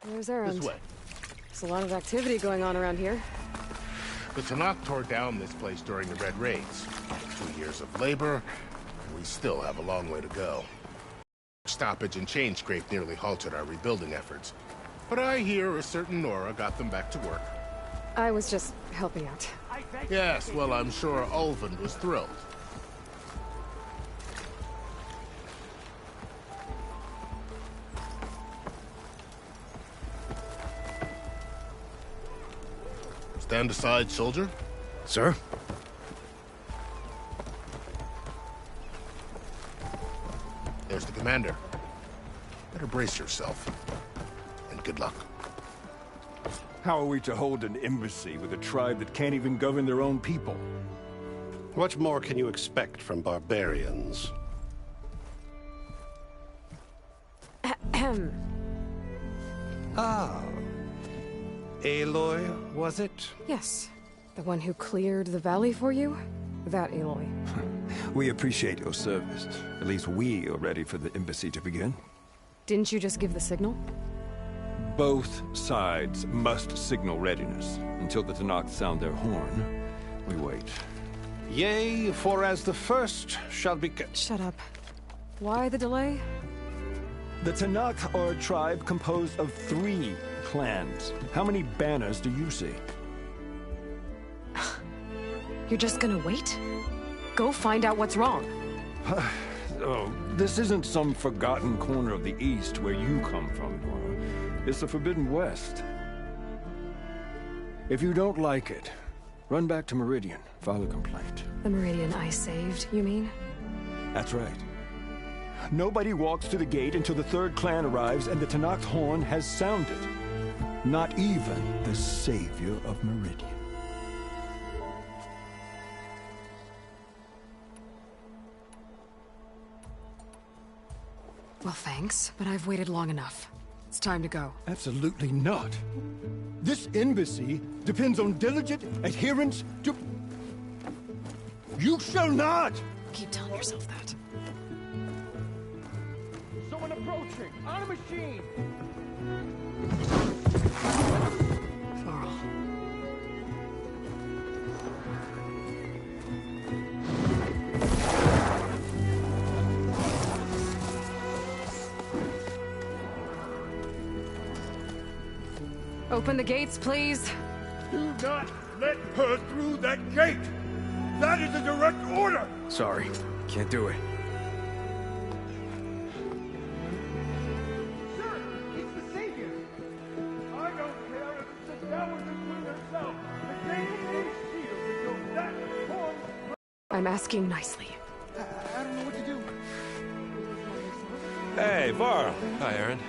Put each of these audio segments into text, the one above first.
There's Erend. This way. There's a lot of activity going on around here. The Tanakh tore down this place during the Red Raids. 2 years of labor, and we still have a long way to go. Stoppage and chain scrape nearly halted our rebuilding efforts. But I hear a certain Nora got them back to work. I was just helping out. Yes, well, I'm sure Ulvund was thrilled. Stand aside, soldier. Sir? There's the commander. Better brace yourself. And good luck. How are we to hold an embassy with a tribe that can't even govern their own people? What more can you expect from barbarians? Ahem. Ah. Aloy, was it? Yes. The one who cleared the valley for you? That Aloy. We appreciate your service. At least we are ready for the embassy to begin. Didn't you just give the signal? Both sides must signal readiness. Until the Tanakh sound their horn, we wait. Yea, for as the first shall be... Shut up. Why the delay? The Tanakh are a tribe composed of 3 clans. How many banners do you see? You're just gonna wait? Go find out what's wrong. Oh, this isn't some forgotten corner of the East where you come from, Nora. It's the Forbidden West. If you don't like it, run back to Meridian, file a complaint. The Meridian I saved, you mean? That's right. Nobody walks to the gate until the 3rd clan arrives and the Tanakh's horn has sounded. Not even the savior of Meridian. Well, thanks, but I've waited long enough. It's time to go. Absolutely not. This embassy depends on diligent adherence to... You shall not! Keep telling yourself that. Someone approaching! On a machine! Varl. Open the gates, please. Do not let her through that gate! That is a direct order! Sorry, can't do it. Sir, it's the Savior! I don't care if it's the devil between herself! The gate is sealed until that horn... I'm asking nicely. I don't know what to do. Hey, Varl. Hi, Aaron.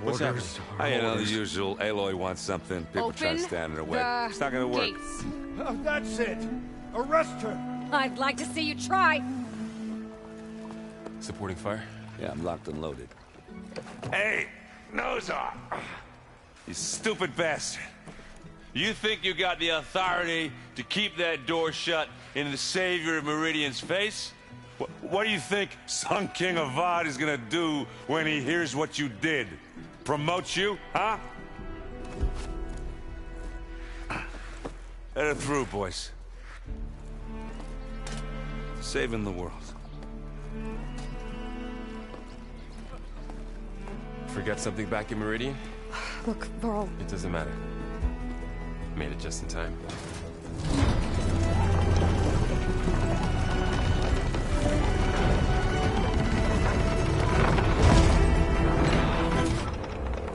What's happening? You know, the usual. Aloy wants something. People try to stand in her way. It's not gonna work. Gates. Oh, that's it! Arrest her! I'd like to see you try. Supporting fire? Yeah, I'm locked and loaded. Hey, nose off! You stupid bastard. You think you got the authority to keep that door shut in the savior of Meridian's face? What do you think Sun King Avad is gonna do when he hears what you did? Promote you, huh? Let her through, boys. Saving the world. Forget something back in Meridian? Look, Varl. It doesn't matter. Made it just in time.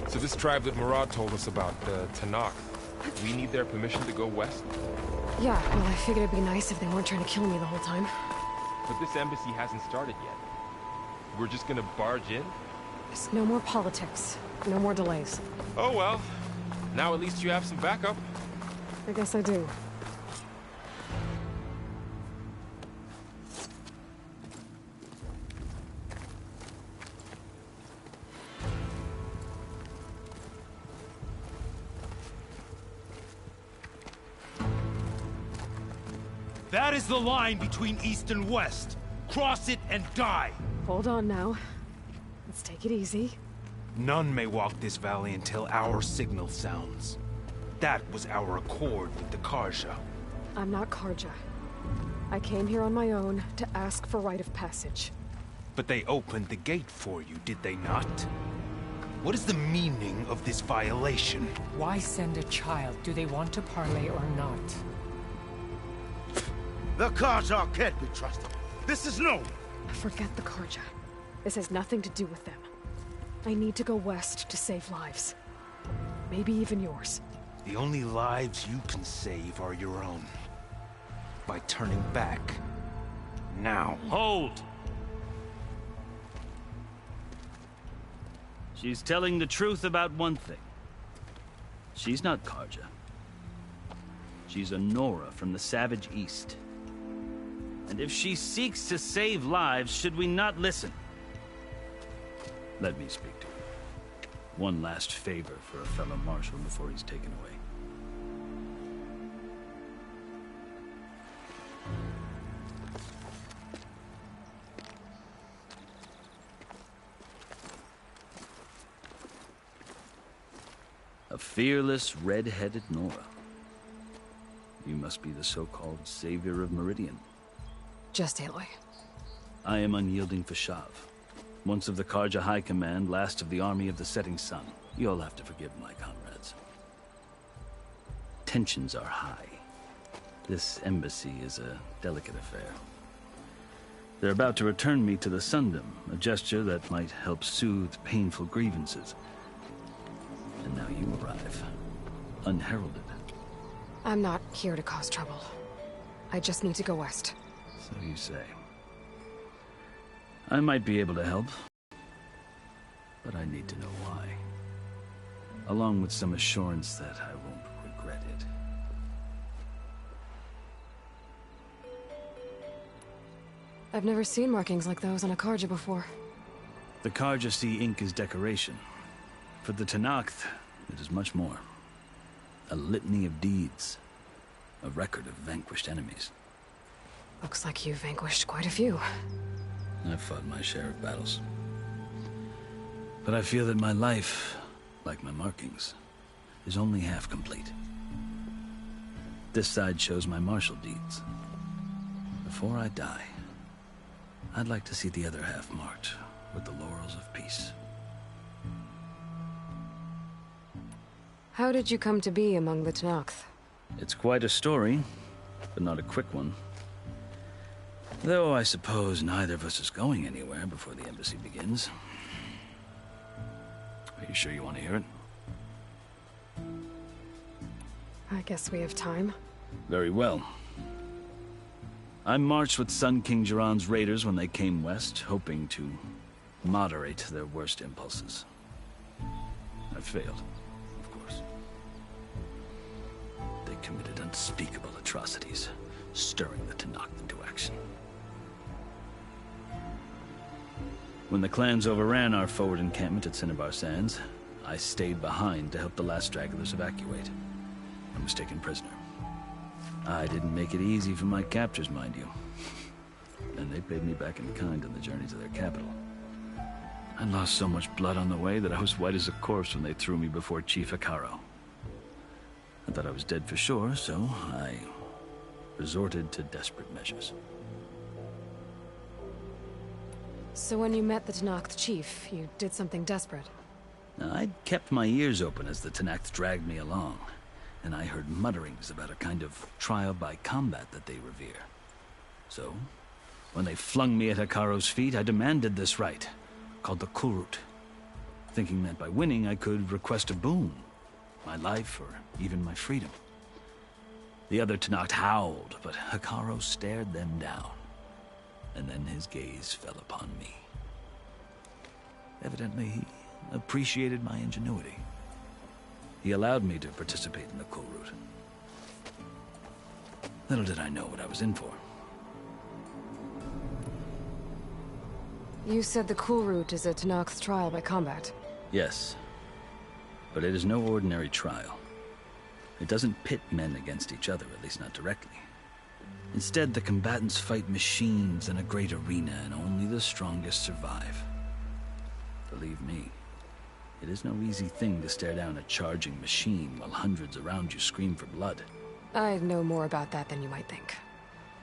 So this tribe that Murad told us about, the Tanakh, we need their permission to go west? Yeah, well, I figured it'd be nice if they weren't trying to kill me the whole time. But this embassy hasn't started yet. We're just gonna barge in? There's no more politics. No more delays. Oh well. Now at least you have some backup. I guess I do. That is the line between East and West. Cross it and die. Hold on now. Let's take it easy. None may walk this valley until our signal sounds. That was our accord with the Karja. I'm not Karja. I came here on my own to ask for rite of passage. But they opened the gate for you, did they not? What is the meaning of this violation? Why send a child? Do they want to parley or not? The Karja can't be trusted. This is known. Forget the Karja. This has nothing to do with them. I need to go west to save lives. Maybe even yours. The only lives you can save are your own. By turning back. Now. Hold! She's telling the truth about one thing. She's not Karja. She's a Nora from the Savage East. And if she seeks to save lives, should we not listen? Let me speak to her. One last favor for a fellow marshal before he's taken away. A fearless, red-headed Nora. You must be the so-called savior of Meridian. Just Aloy. I am unyielding Fashav. Once of the Karja High Command, last of the army of the setting sun. You'll have to forgive my comrades. Tensions are high. This embassy is a delicate affair. They're about to return me to the Sundom, a gesture that might help soothe painful grievances. And now you arrive, unheralded. I'm not here to cause trouble. I just need to go west. So you say. I might be able to help, but I need to know why. Along with some assurance that I won't regret it. I've never seen markings like those on a Karja before. The Karja see ink as decoration. For the Tenakth, it is much more. A litany of deeds. A record of vanquished enemies. Looks like you vanquished quite a few. I've fought my share of battles. But I feel that my life, like my markings, is only half complete. This side shows my martial deeds. Before I die, I'd like to see the other half marked with the laurels of peace. How did you come to be among the Tenakth? It's quite a story, but not a quick one. Though I suppose neither of us is going anywhere before the embassy begins. Are you sure you want to hear it? I guess we have time. Very well. I marched with Sun King Jiran's raiders when they came west, hoping to moderate their worst impulses. I failed, of course. They committed unspeakable atrocities, stirring the Tenakth into action. When the clans overran our forward encampment at Cinnabar Sands, I stayed behind to help the last stragglers evacuate. I was taken prisoner. I didn't make it easy for my captors, mind you. And they paid me back in kind on the journey to their capital. I lost so much blood on the way that I was white as a corpse when they threw me before Chief Hekaro. I thought I was dead for sure, so I resorted to desperate measures. So when you met the Tenakth chief, you did something desperate? Now, I'd kept my ears open as the Tenakth dragged me along, and I heard mutterings about a kind of trial by combat that they revere. So, when they flung me at Hekaro's feet, I demanded this right, called the Kulrut, thinking that by winning I could request a boon, my life or even my freedom. The other Tenakth howled, but Hekaro stared them down. And then his gaze fell upon me. Evidently, he appreciated my ingenuity. He allowed me to participate in the Kulrut. Little did I know what I was in for. You said the Kulrut is a Tenakth trial by combat. Yes, but it is no ordinary trial. It doesn't pit men against each other, at least not directly. Instead, the combatants fight machines in a great arena, and only the strongest survive. Believe me, It is no easy thing to stare down a charging machine while hundreds around you scream for blood. I know more about that than you might think.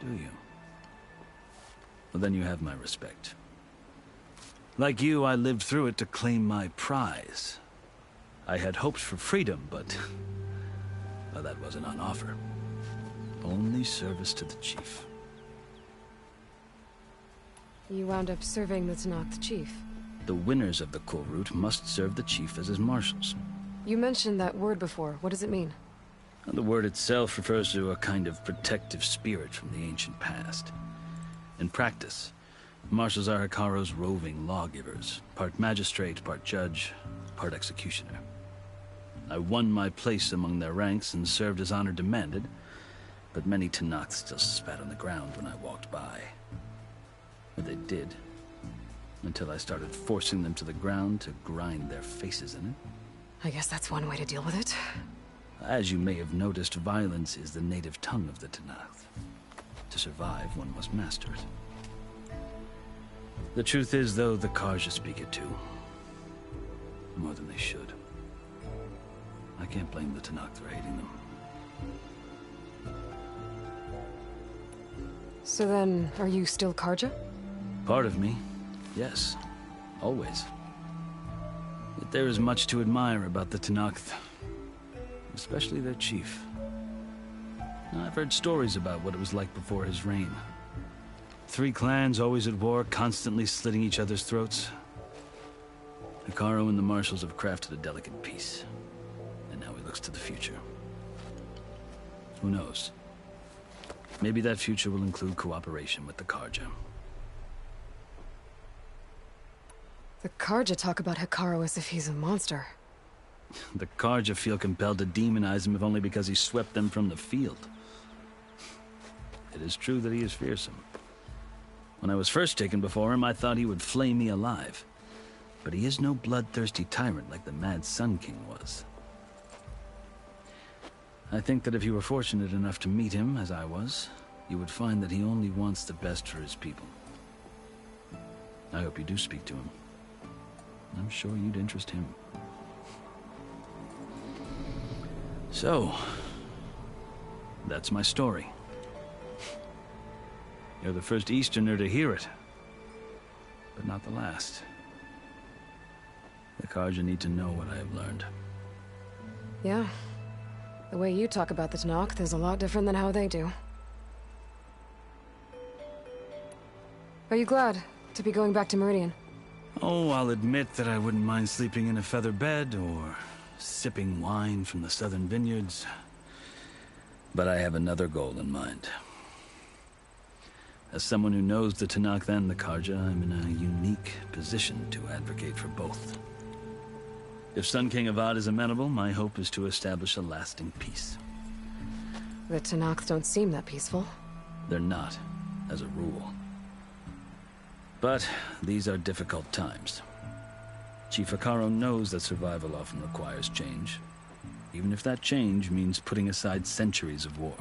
Do you? Well, then you have my respect. Like you, I lived through it to claim my prize. I had hoped for freedom, but... well, that wasn't on offer. Only service to the chief. You wound up serving the Tenakth chief. The winners of the Cool Route must serve the chief as his marshals. You mentioned that word before. What does it mean? The word itself refers to a kind of protective spirit from the ancient past. In practice, marshals are Hikaro's roving lawgivers, part magistrate, part judge, part executioner. I won my place among their ranks and served as honor demanded, but many Tenakth still spat on the ground when I walked by. Or they did, until I started forcing them to the ground to grind their faces in it. I guess that's one way to deal with it. As you may have noticed, violence is the native tongue of the Tenakth. To survive, one must master it. The truth is, though, the Karja speak it too. More than they should. I can't blame the Tenakth for hating them. So then, are you still Karja? Part of me, yes. Always. Yet there is much to admire about the Tenakth. Especially their chief. I've heard stories about what it was like before his reign. 3 clans always at war, constantly slitting each other's throats. Hikaro and the marshals have crafted a delicate peace. And now he looks to the future. Who knows? Maybe that future will include cooperation with the Karja. The Karja talk about Hikaro as if he's a monster. The Karja feel compelled to demonize him if only because he swept them from the field. It is true that he is fearsome. When I was first taken before him, I thought he would flay me alive. But he is no bloodthirsty tyrant like the Mad Sun King was. I think that if you were fortunate enough to meet him, as I was, you would find that he only wants the best for his people. I hope you do speak to him. I'm sure you'd interest him. So, that's my story. You're the first Easterner to hear it, but not the last. The Karja need to know what I have learned. Yeah. The way you talk about the Tenakth is a lot different than how they do. Are you glad to be going back to Meridian? Oh, I'll admit that I wouldn't mind sleeping in a feather bed or sipping wine from the southern vineyards. But I have another goal in mind. As someone who knows the Tenakth and the Karja, I'm in a unique position to advocate for both. If Sun King Avad is amenable, my hope is to establish a lasting peace. The Tenakth don't seem that peaceful. They're not, as a rule. But these are difficult times. Chief Hikaro knows that survival often requires change, even if that change means putting aside centuries of war.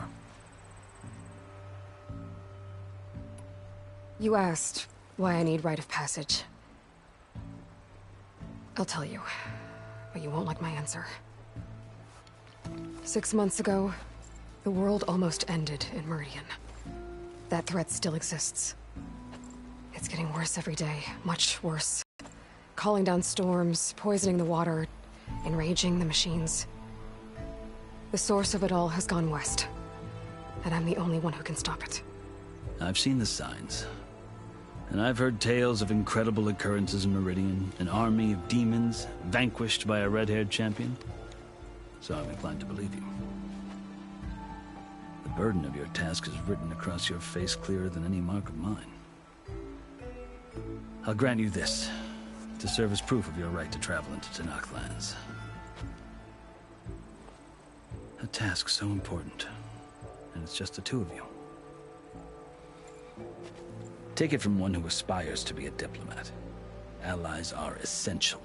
You asked why I need rite of passage. I'll tell you, but you won't like my answer. 6 months ago, the world almost ended in Meridian. That threat still exists. It's getting worse every day, much worse. Calling down storms, poisoning the water, enraging the machines. The source of it all has gone west, and I'm the only one who can stop it. I've seen the signs. And I've heard tales of incredible occurrences in Meridian, an army of demons vanquished by a red-haired champion. So I'm inclined to believe you. The burden of your task is written across your face clearer than any mark of mine. I'll grant you this, to serve as proof of your right to travel into Tenakth lands. A task so important, and it's just the two of you. Take it from one who aspires to be a diplomat. Allies are essential.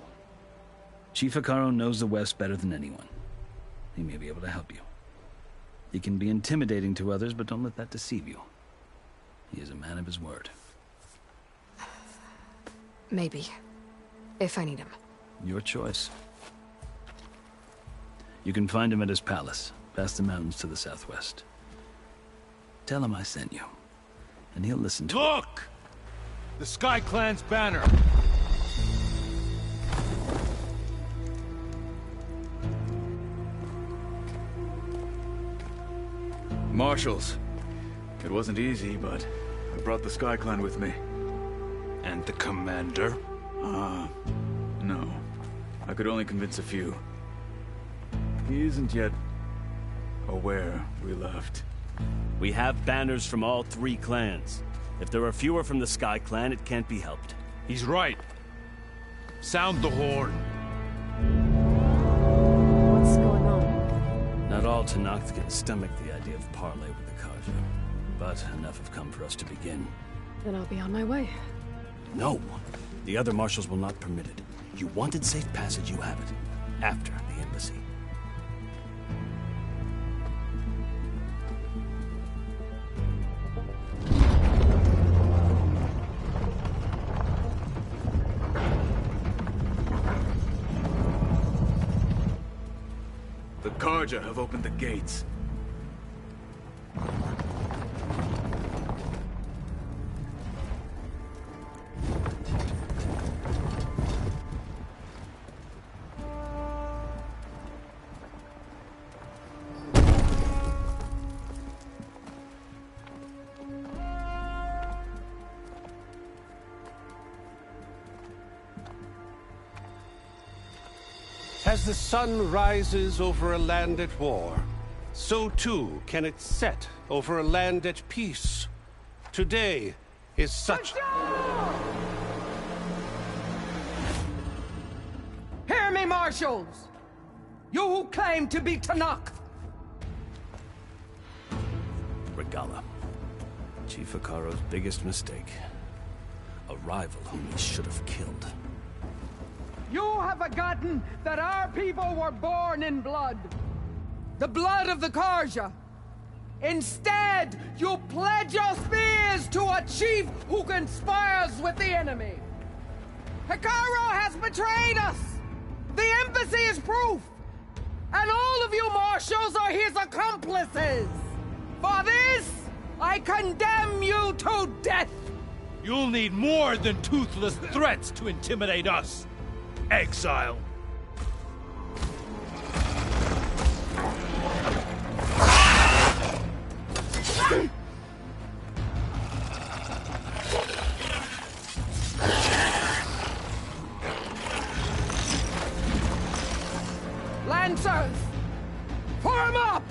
Chief Hikaro knows the West better than anyone. He may be able to help you. He can be intimidating to others, but don't let that deceive you. He is a man of his word. Maybe. If I need him. Your choice. You can find him at his palace, past the mountains to the southwest. Tell him I sent you, and he'll listen to it. Look! The Sky Clan's banner! Marshals. It wasn't easy, but I brought the Sky Clan with me. And the commander? No. I could only convince a few. He isn't yet aware we left. We have banners from all 3 clans. If there are fewer from the Sky Clan, it can't be helped. He's right. Sound the horn. What's going on? Not all Tenakth can stomach the idea of parley with the Karja, but enough have come for us to begin. Then I'll be on my way. No! The other marshals will not permit it. You wanted safe passage, you have it. After the embassy. The Karja have opened the gates. As the sun rises over a land at war, so too can it set over a land at peace. Today is such... Hear me, marshals! You who claim to be Tenakth! Regala. Chief Hikaro's biggest mistake. A rival whom he should have killed. You have forgotten that our people were born in blood. The blood of the Karja. Instead, you pledge your spears to a chief who conspires with the enemy. Hikaro has betrayed us! The embassy is proof! And all of you marshals are his accomplices! For this, I condemn you to death! You'll need more than toothless threats to intimidate us. Exile. Lancers! Form up!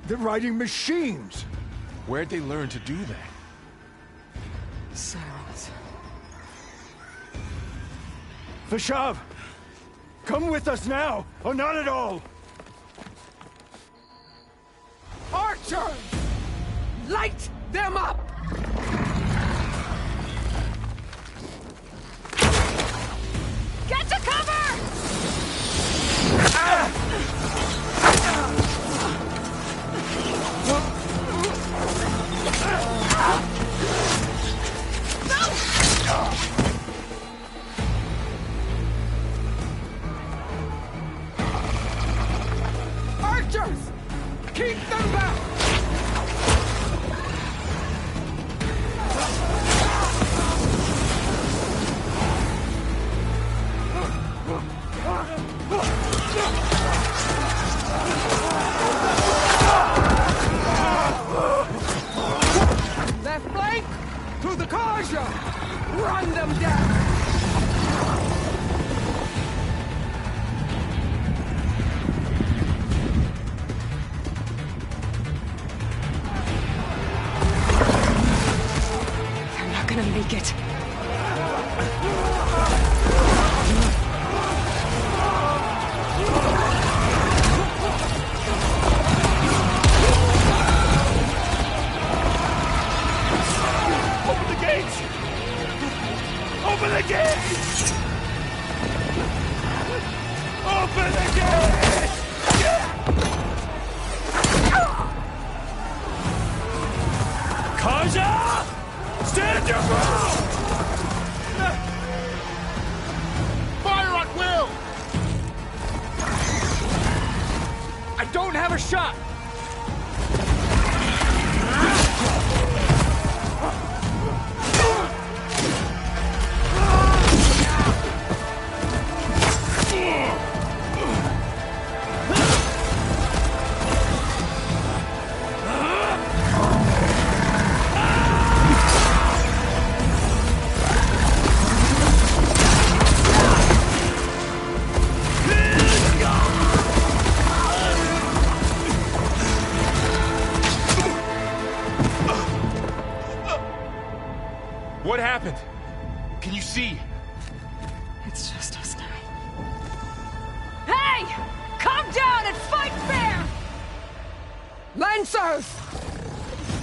They're riding machines! Where'd they learn to do that? Silence. Vashav! Come with us now, or not at all! Archers! Light them up! Get to cover! Archers! Keep them back! First shot! What happened? Can you see? It's just us now. Hey! Come down and fight fair! Lancers!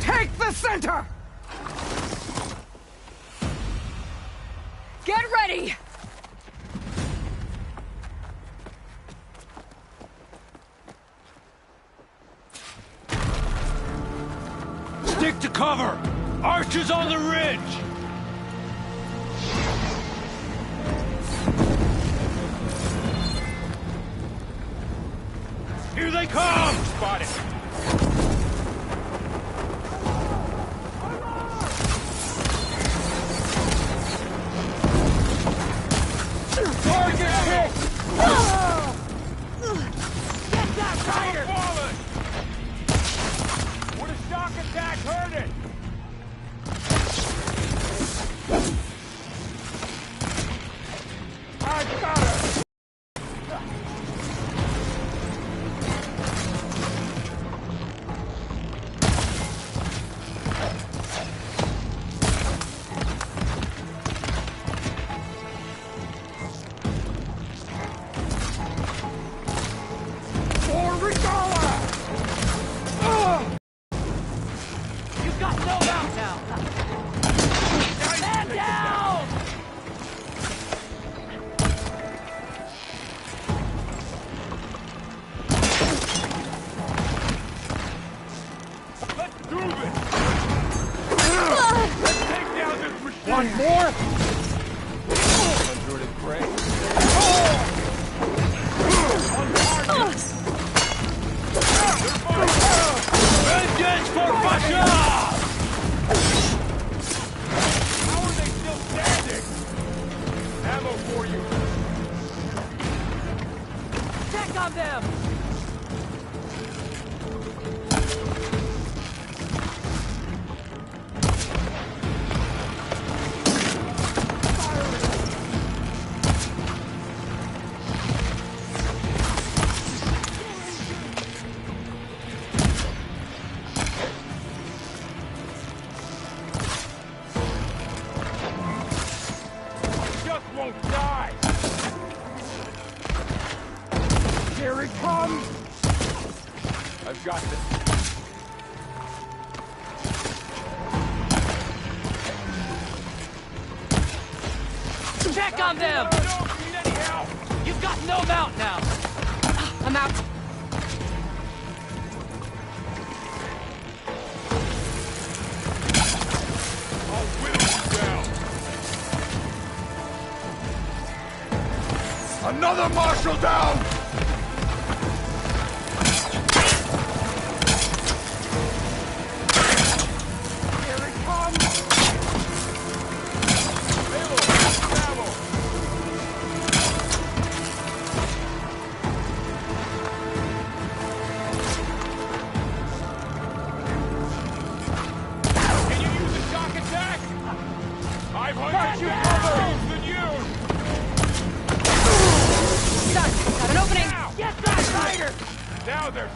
Take the center! Get ready! Stick to cover! Archers on the ridge! Here they come! Spotted. Target hit! Get that rider! Would a shock attack hurt it? I got her! You've got no out now! Man down! Let's do this! Let's take down this machine! One more? Conjured and pray. Vengeance for Russia! How are they still standing? Ammo for you. Check on them! Just won't die. Here he comes. I've got this. Check on them! I don't need any help. You've got no mount now! I'm out. I'll whittle you down. Another marshal down! Here he comes! Ammo! Ammo! Can you use a shock attack? 500 you than you! Got an opening! Get that rider! Now there's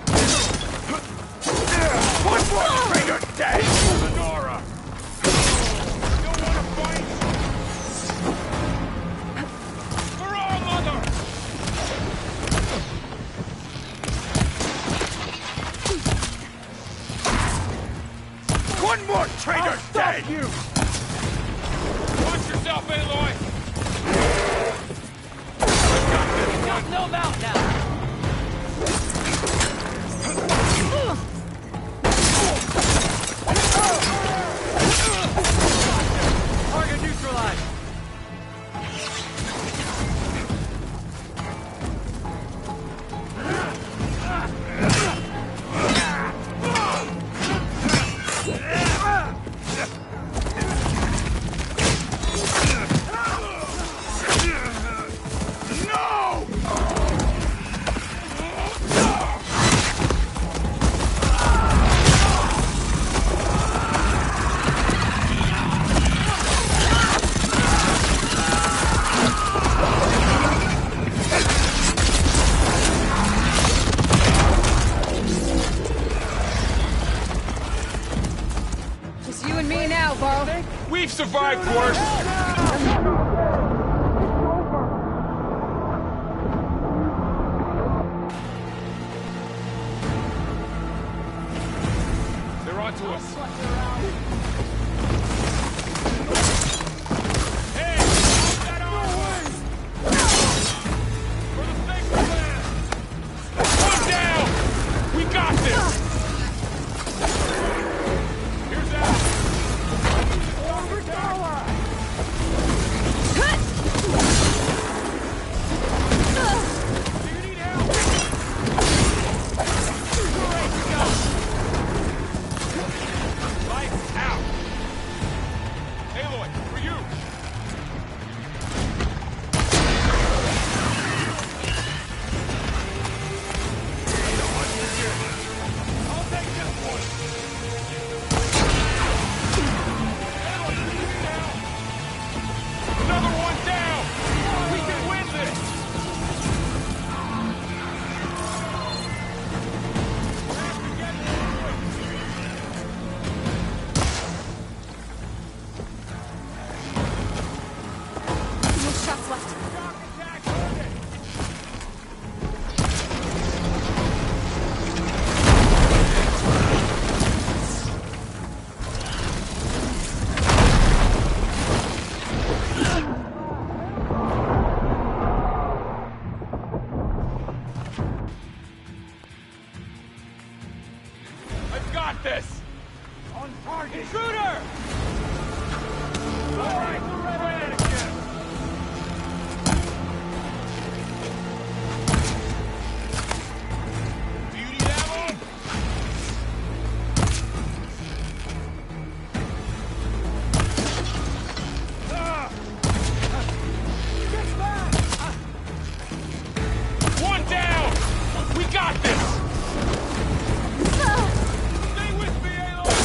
one more traitor dead! Lenora! Don't want to fight? For our mother! One more traitor dead! You! Watch yourself, Aloy! You've got no mount now! Target neutralized! survived worse! They're onto us. Hey! That arm! For the sake of land! One down! We got this! Here's out! Do you need help? Great, go! Lights out! Aloy, for you! I'll take this one! Aloy, do you need help? Another one down! We can win this! We have to get moving! No shots left. Shock attack target! I've got this! On target! Intruder! All right, we're ready at it again! Do you need ammo? One down! We got this! Stay with me, Aloy!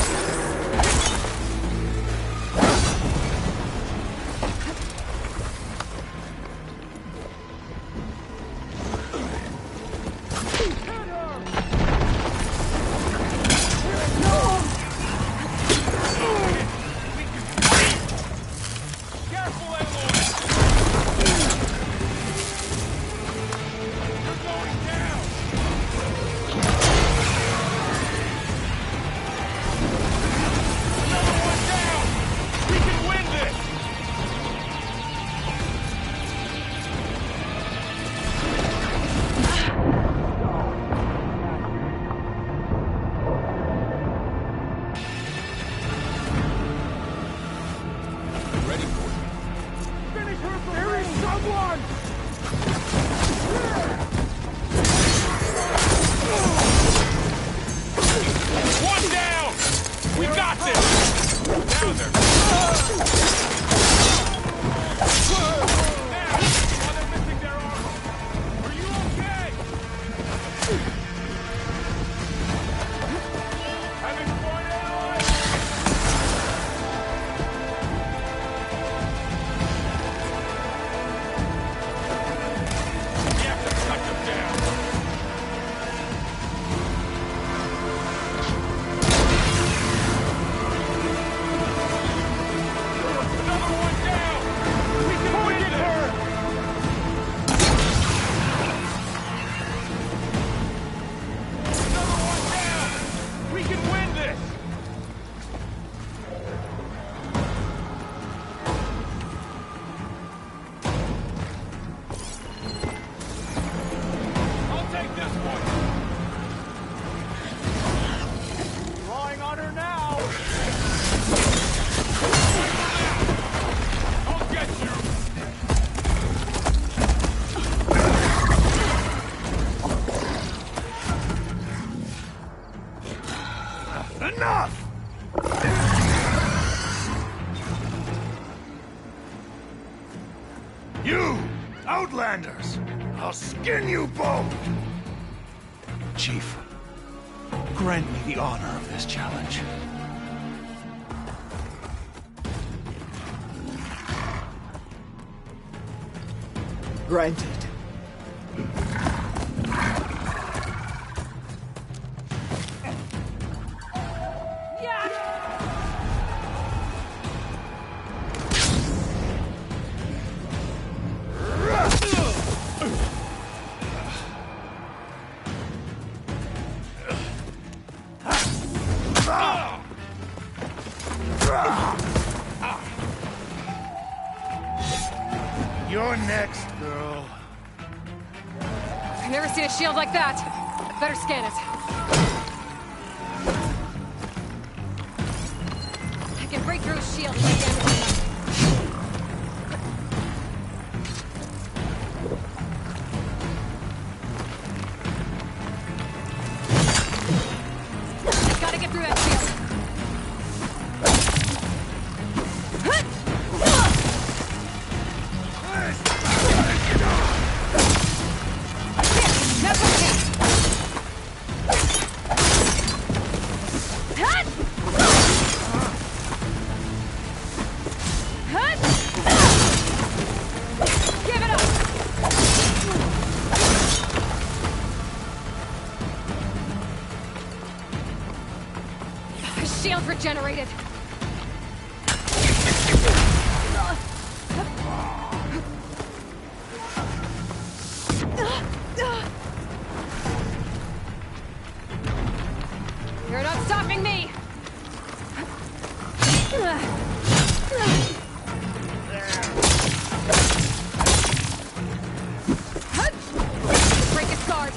Careful, Aloy! You're going down! Another one down! We can win this! Ready for it. Finish her for There is someone! One down! We got this! Now they're... Now, while they're missing their armor. Are you okay? Having fun, Aloy? We have to cut them down. Another one down! We can win this! Another one down! We can win this! I'll take this one! Drawing on her now! I'll get you! Enough! You, Outlanders! I'll skin you both! Chief, grant me the honor of this challenge. Granted. girl. I've never seen a shield like that. Better scan it. I can break through a shield if I damage it enough. Gotta get through that shield. Shield regenerated. You're not stopping me. Break its guard.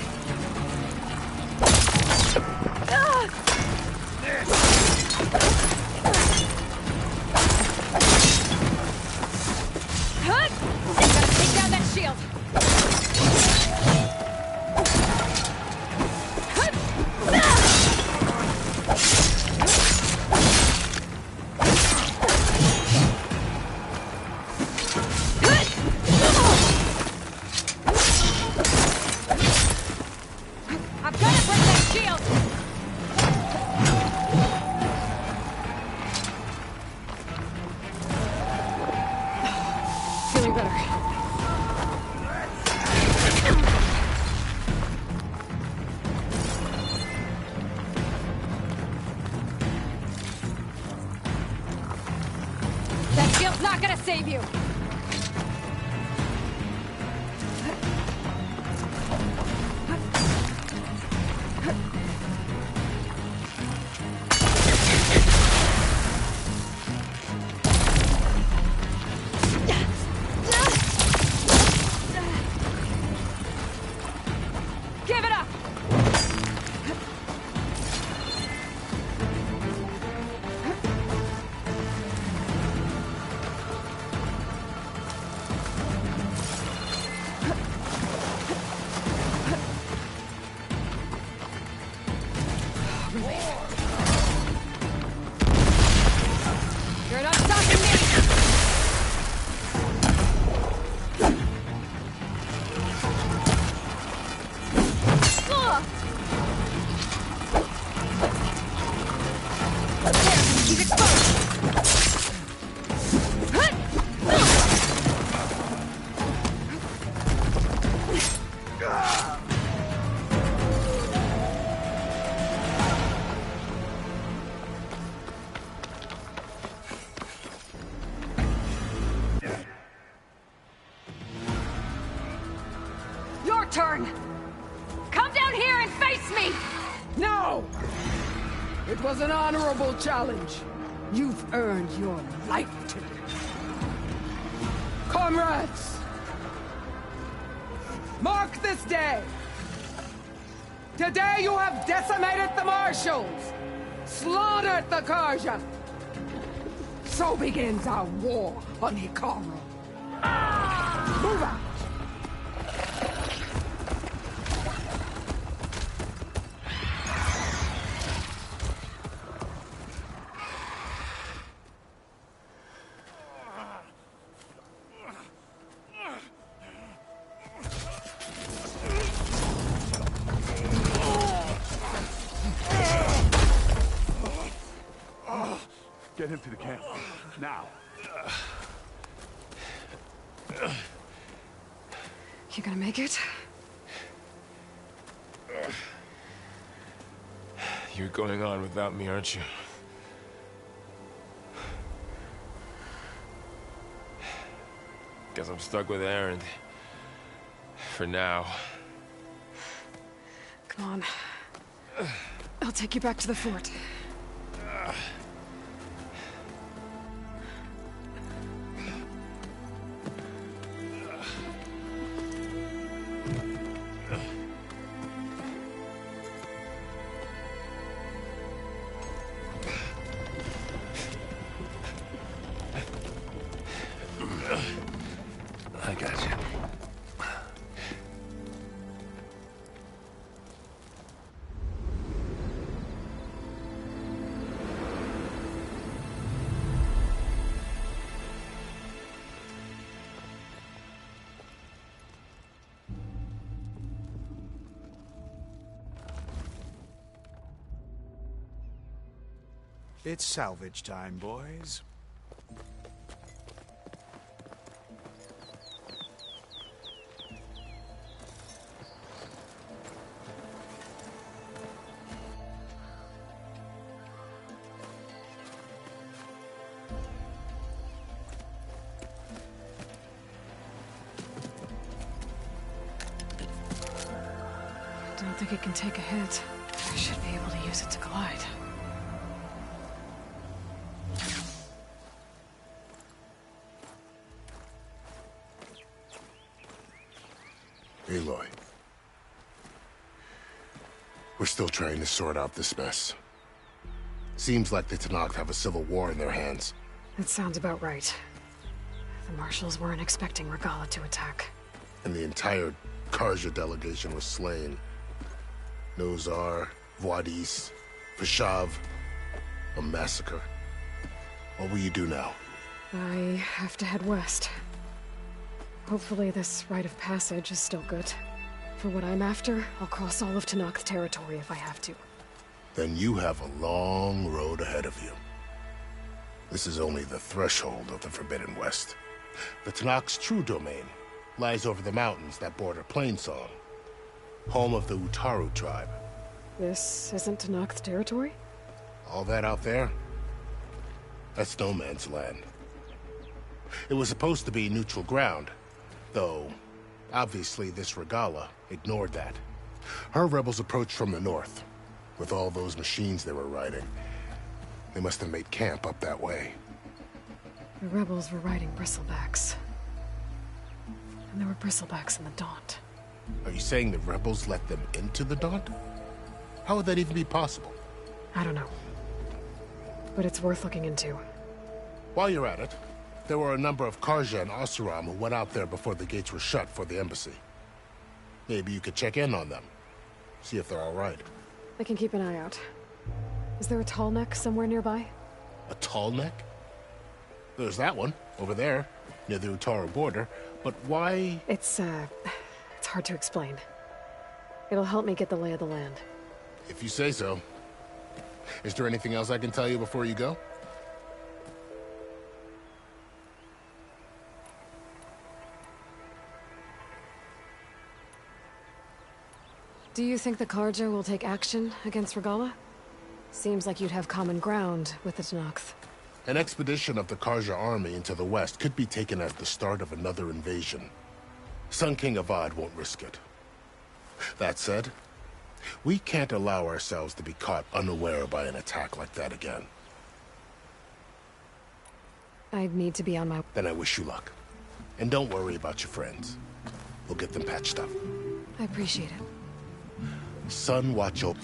Gotta take down that shield. I've gotta break that shield. Feeling better. That shield's not gonna save you. Give it up! You're not stopping me! He's exposed! Your turn! Come down here and face me! No! It was an honorable challenge. You've earned your life today. Comrades! Mark this day! Today you have decimated the Marshals! Slaughtered the Karja! So begins our war on Hikaru. Move out! Get him to the camp. Now. You gonna make it? You're going on without me, aren't you? Guess I'm stuck with Aaron. For now. Come on. I'll take you back to the fort. It's salvage time, boys. Don't think it can take a hit. I should be able to use it to glide. Aloy. We're still trying to sort out this mess. Seems like the Tenakth have a civil war in their hands. That sounds about right. The Marshals weren't expecting Regala to attack. And the entire Karja delegation was slain. Nozar, Vuadis, Vashav. A massacre. What will you do now? I have to head west. Hopefully this rite of passage is still good. For what I'm after, I'll cross all of Tenakth territory if I have to. Then you have a long road ahead of you. This is only the threshold of the Forbidden West. The Tenakth's true domain lies over the mountains that border Plainsong, home of the Utaru tribe. This isn't Tenakth territory? All that out there? That's no man's land. It was supposed to be neutral ground, though obviously this Regala ignored that. Her rebels approached from the north, with all those machines they were riding. They must have made camp up that way. The rebels were riding bristlebacks. And there were bristlebacks in the Daunt. Are you saying the rebels let them into the Daunt? How would that even be possible? I don't know. But it's worth looking into. While you're at it, there were a number of Karja and Oseram who went out there before the gates were shut for the embassy. Maybe you could check in on them. See if they're all right. I can keep an eye out. Is there a tall neck somewhere nearby? A tall neck? There's that one, over there, near the Utaru border. But why... It's hard to explain. It'll help me get the lay of the land. If you say so. Is there anything else I can tell you before you go? Do you think the Karja will take action against Regala? Seems like you'd have common ground with the Tenakth. An expedition of the Karja army into the west could be taken as the start of another invasion. Sun King Avad won't risk it. That said, we can't allow ourselves to be caught unaware by an attack like that again. I need to be on my... Then I wish you luck. And don't worry about your friends. We'll get them patched up. I appreciate it. Sun watch over...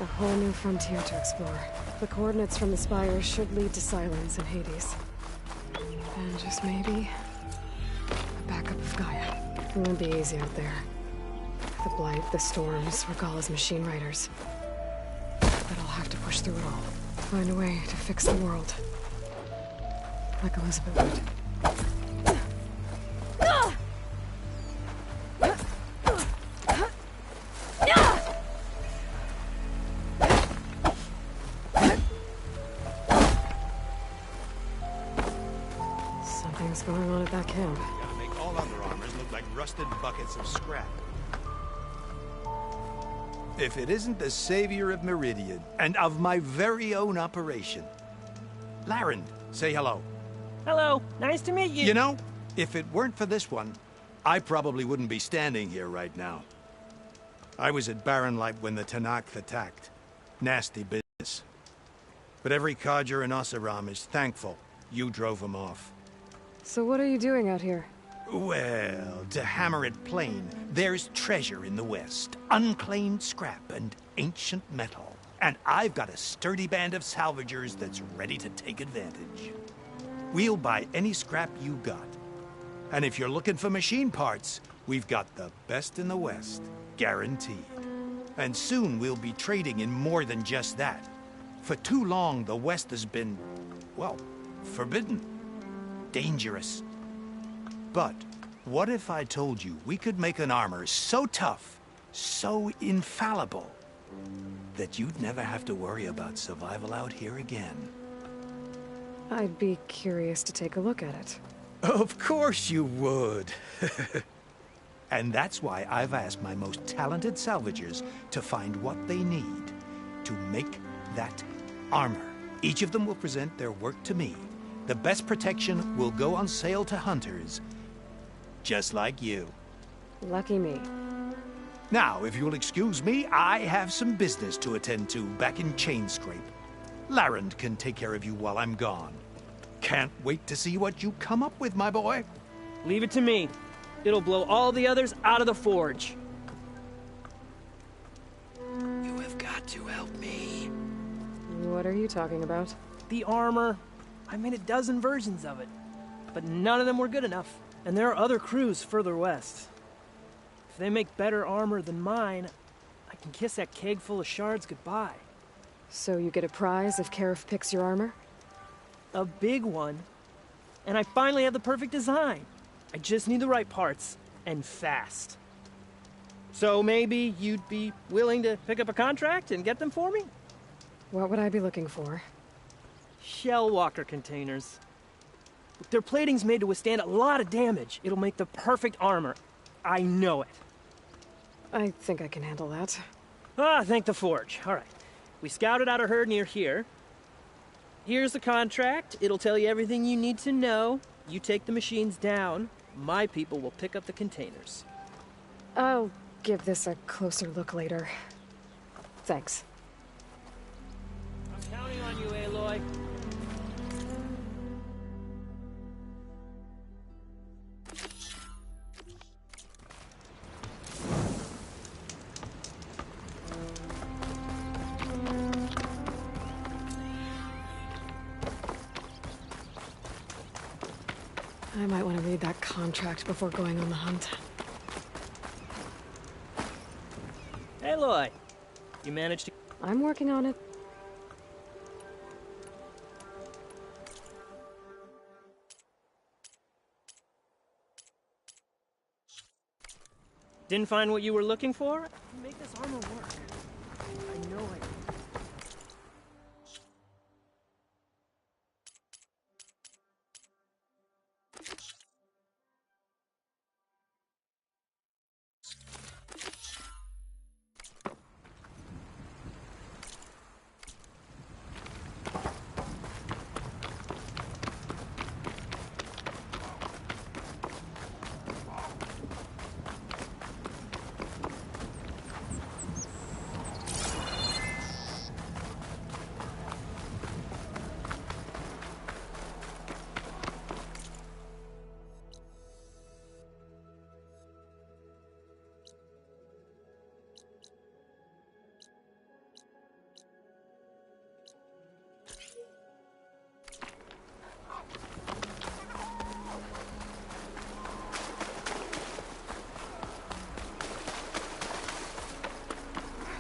A whole new frontier to explore. The coordinates from the spire should lead to Silence and Hades. And just maybe, a backup of Gaia. It won't be easy out there. The Blight, the Storms, Regala's machine riders. But I'll have to push through it all. Find a way to fix the world. Like Elizabeth would. Something's going on at that camp. Gotta make all other armors look like rusted buckets of scrap. If it isn't the savior of Meridian, and of my very own operation. Laren, say hello. Hello, nice to meet you. You know, if it weren't for this one, I probably wouldn't be standing here right now. I was at Barren Light when the Tanakh attacked. Nasty business. But every codger in Oseram is thankful you drove them off. So what are you doing out here? Well, to hammer it plain, there's treasure in the West. Unclaimed scrap and ancient metal. And I've got a sturdy band of salvagers that's ready to take advantage. We'll buy any scrap you got. And if you're looking for machine parts, we've got the best in the West, guaranteed. And soon we'll be trading in more than just that. For too long, the West has been, well, forbidden. Dangerous. But what if I told you we could make an armor so tough, so infallible, that you'd never have to worry about survival out here again? I'd be curious to take a look at it. Of course you would. And that's why I've asked my most talented salvagers to find what they need to make that armor. Each of them will present their work to me. The best protection will go on sale to hunters, just like you. Lucky me. Now, if you'll excuse me, I have some business to attend to back in Chainscrape. Laren can take care of you while I'm gone. Can't wait to see what you come up with, my boy. Leave it to me. It'll blow all the others out of the forge. You have got to help me. What are you talking about? The armor. I made a dozen versions of it, but none of them were good enough. And there are other crews further west. If they make better armor than mine, I can kiss that keg full of shards goodbye. So you get a prize if Karif picks your armor? A big one. And I finally have the perfect design. I just need the right parts, and fast. So maybe you'd be willing to pick up a contract and get them for me? What would I be looking for? Shell walker containers. Their plating's made to withstand a lot of damage. It'll make the perfect armor. I know it. I think I can handle that. Ah, thank the forge. All right. We scouted out a herd near here. Here's the contract. It'll tell you everything you need to know. You take the machines down. My people will pick up the containers. I'll give this a closer look later. Thanks. I'm counting on you, Aloy. I might want to read that contract before going on the hunt. Aloy, you managed to... I'm working on it. Didn't find what you were looking for? I can make this armor work. I know I can.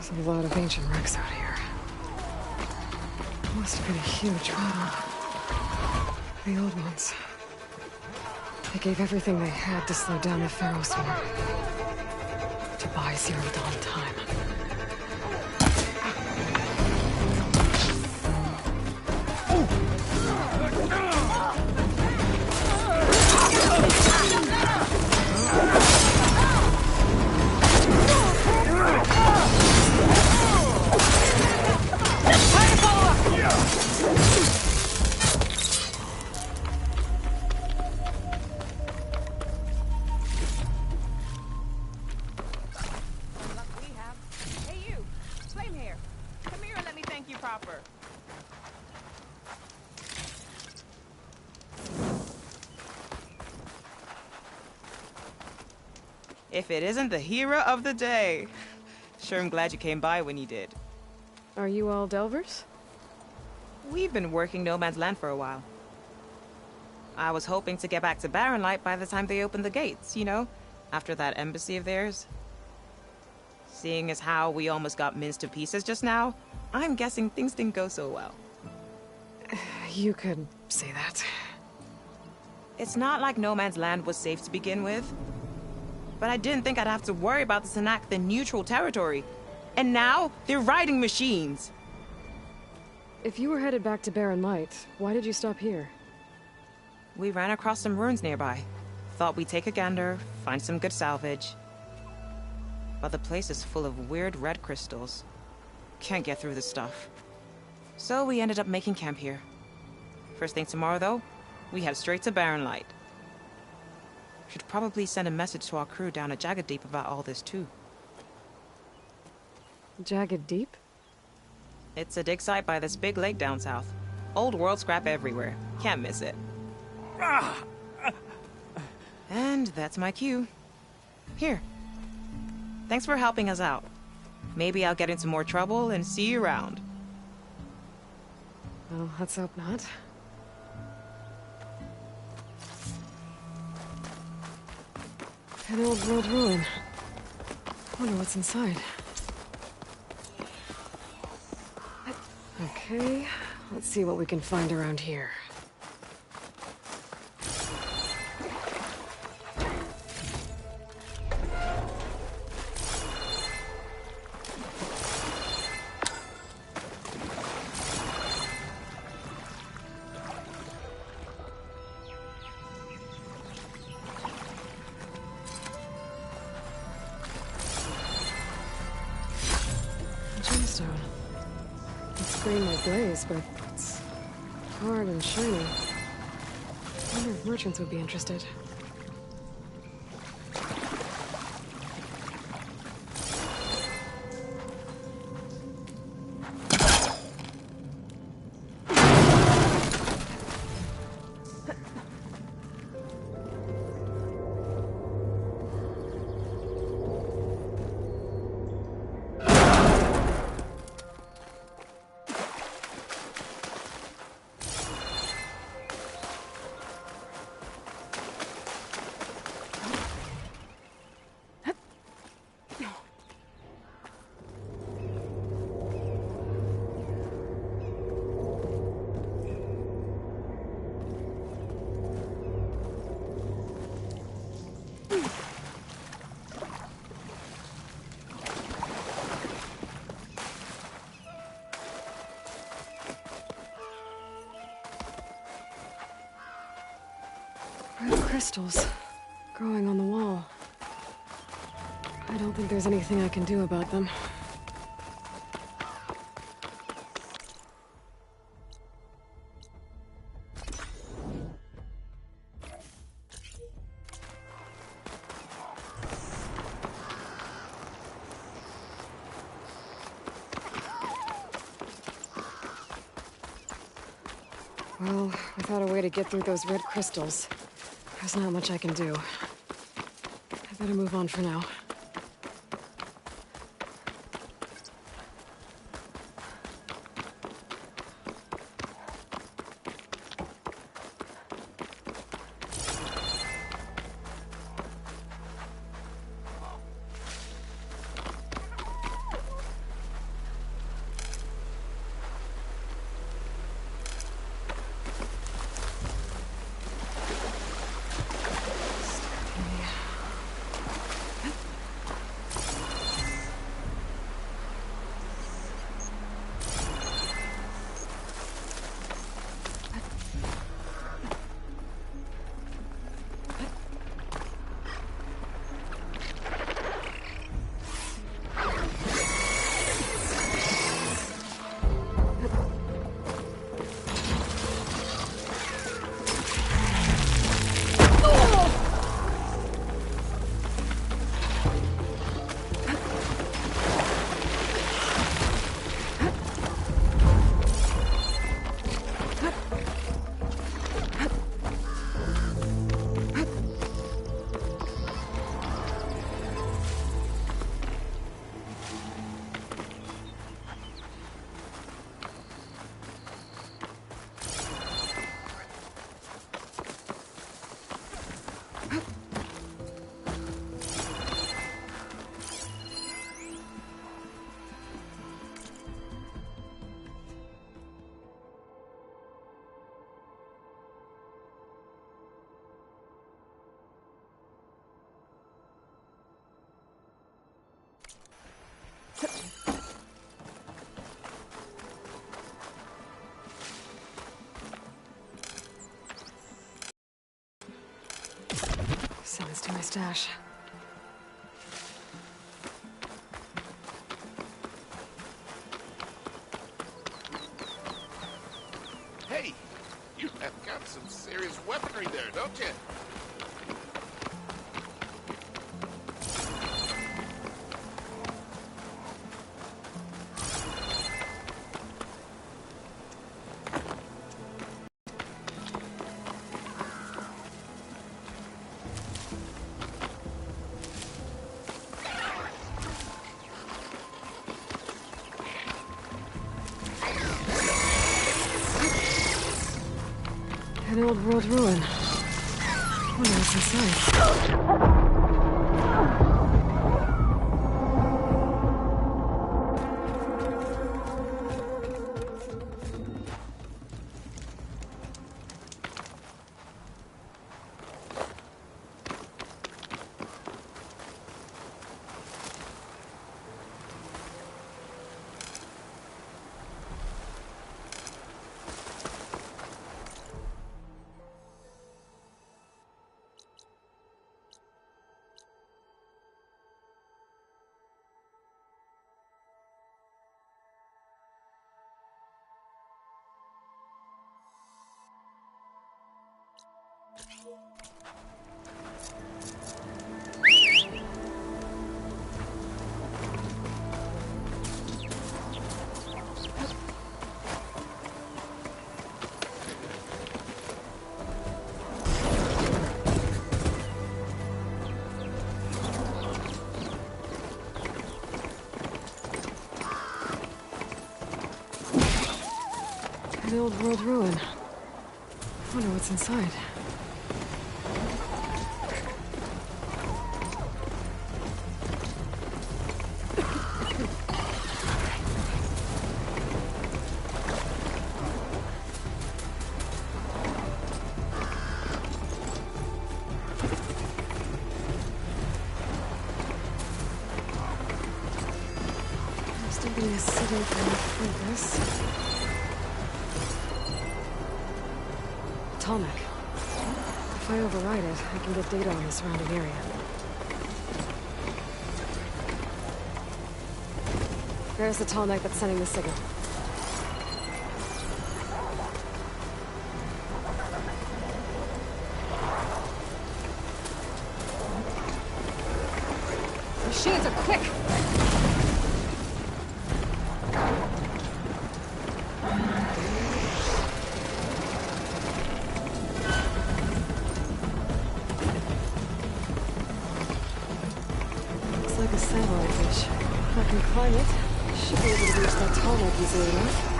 There's a lot of ancient wrecks out here. Must have been a huge battle. The old ones. They gave everything they had to slow down the Pharaoh swarm. To buy Zero Dawn time. If it isn't the hero of the day. Sure, I'm glad you came by when you did. Are you all Delvers? We've been working No Man's Land for a while. I was hoping to get back to Barren Light by the time they opened the gates, you know? After that embassy of theirs. Seeing as how we almost got minced to pieces just now, I'm guessing things didn't go so well. You could say that. It's not like No Man's Land was safe to begin with. But I didn't think I'd have to worry about the Tanakh in neutral territory. And now, they're riding machines. If you were headed back to Barren Light, why did you stop here? We ran across some ruins nearby. Thought we'd take a gander, find some good salvage. But the place is full of weird red crystals. Can't get through the stuff. So we ended up making camp here. First thing tomorrow, though, we head straight to Barren Light. Should probably send a message to our crew down at Jagged Deep about all this, too. Jagged Deep? It's a dig site by this big lake down south. Old world scrap everywhere. Can't miss it. And that's my cue. Here. Thanks for helping us out. Maybe I'll get into more trouble and see you around. Well, let's hope not. An old world ruin. Wonder what's inside. Okay, let's see what we can find around here. Gemstone. It's green like glaze, but it's hard and shiny. I wonder if merchants would be interested. Red crystals growing on the wall. I don't think there's anything I can do about them. Well, without a way to get through those red crystals, there's not much I can do. I better move on for now. Send this to my stash. Hey, you have got some serious weaponry there, don't you? An old world ruin. Wonder what's inside. An old world ruin. Wonder what's inside. I'm still getting a signal from this. Tallneck. If I override it, I can get data on the surrounding area. There's the Tallneck that's sending the signal. Machines are quick! Like a satellite dish. If I can climb it, I should be able to reach that Tallneck easily enough.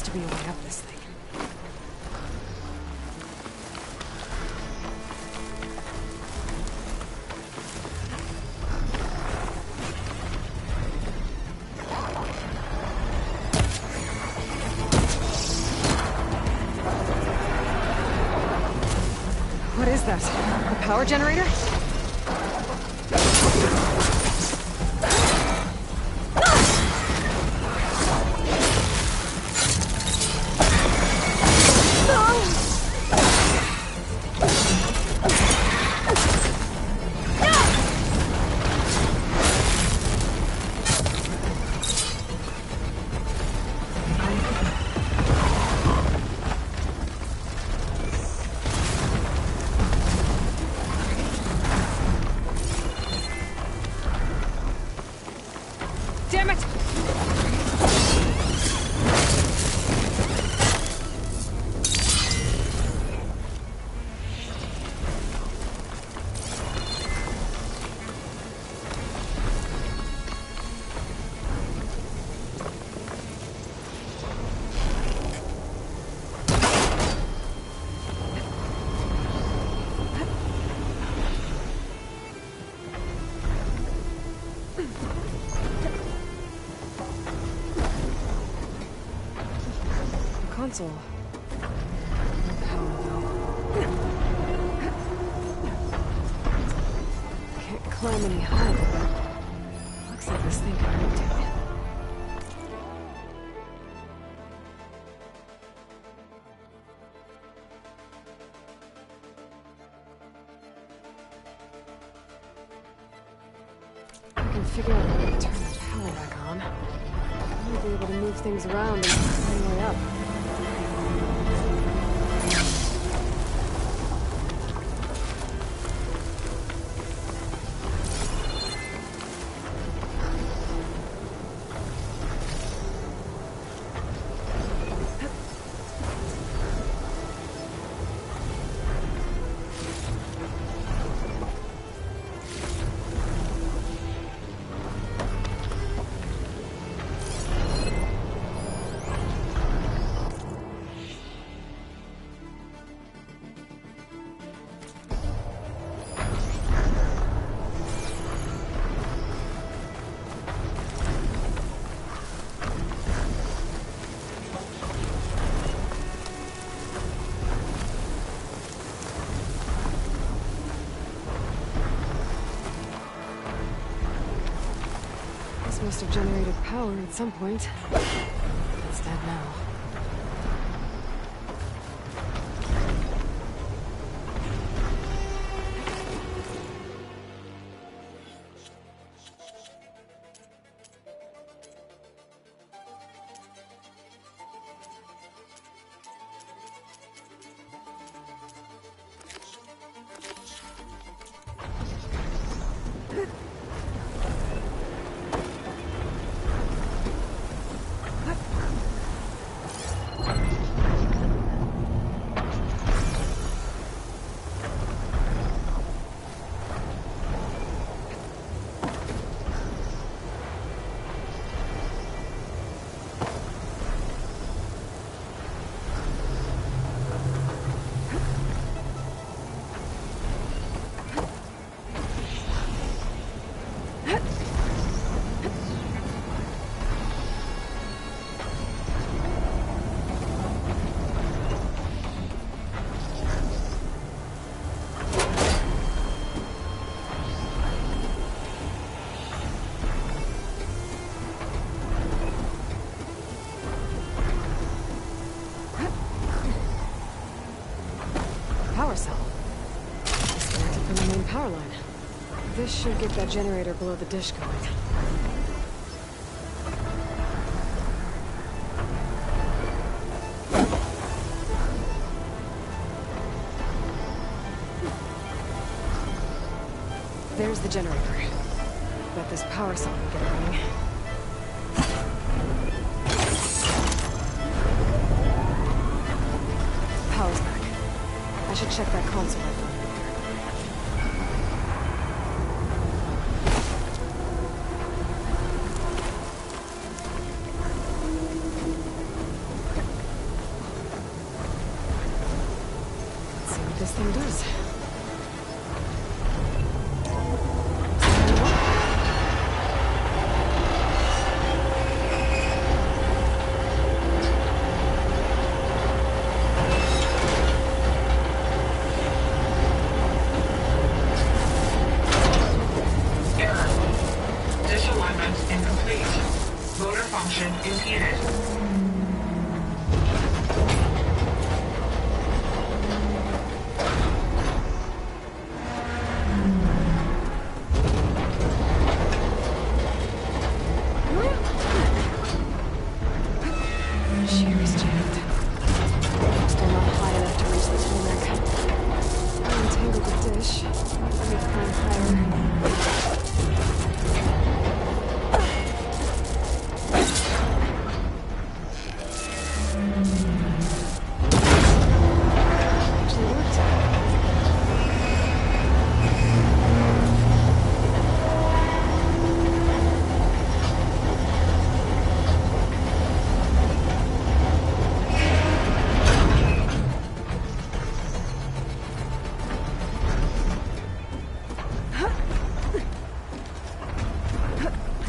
To be a way up this thing. What is that? A power generator? console. No power, though. Can't climb any higher. Looks like this thing could rotate. Figure out how to turn the power back on. I might be able to move things around and find my way up. Must have generated power at some point. It's dead now. Power line. This should get that generator below the dish going. There's the generator. Bet this power cell will get it running. Power's back. I should check that console rifle. This thing does. Error. Disalignment incomplete. Motor function impeded.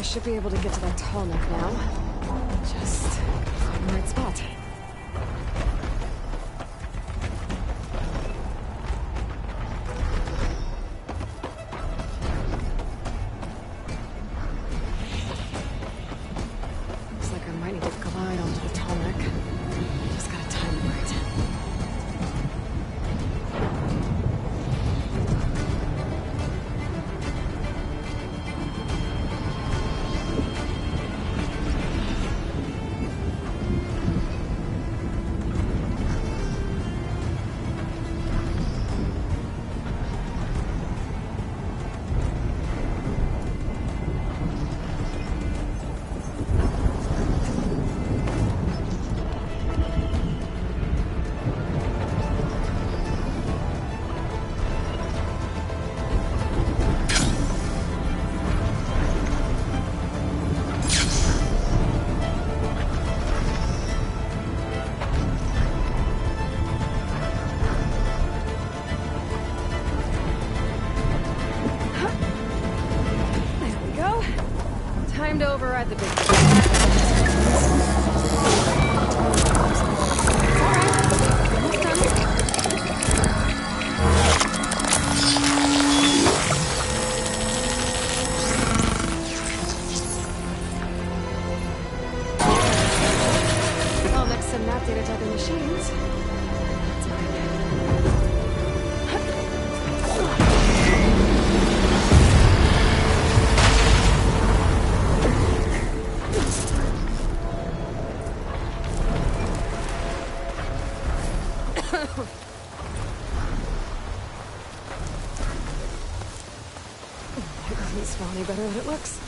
Should be able to get to that tall neck now. Just find the right spot. tried the big thing. Well, next to map data typing machines. That's It doesn't smell any better than it looks.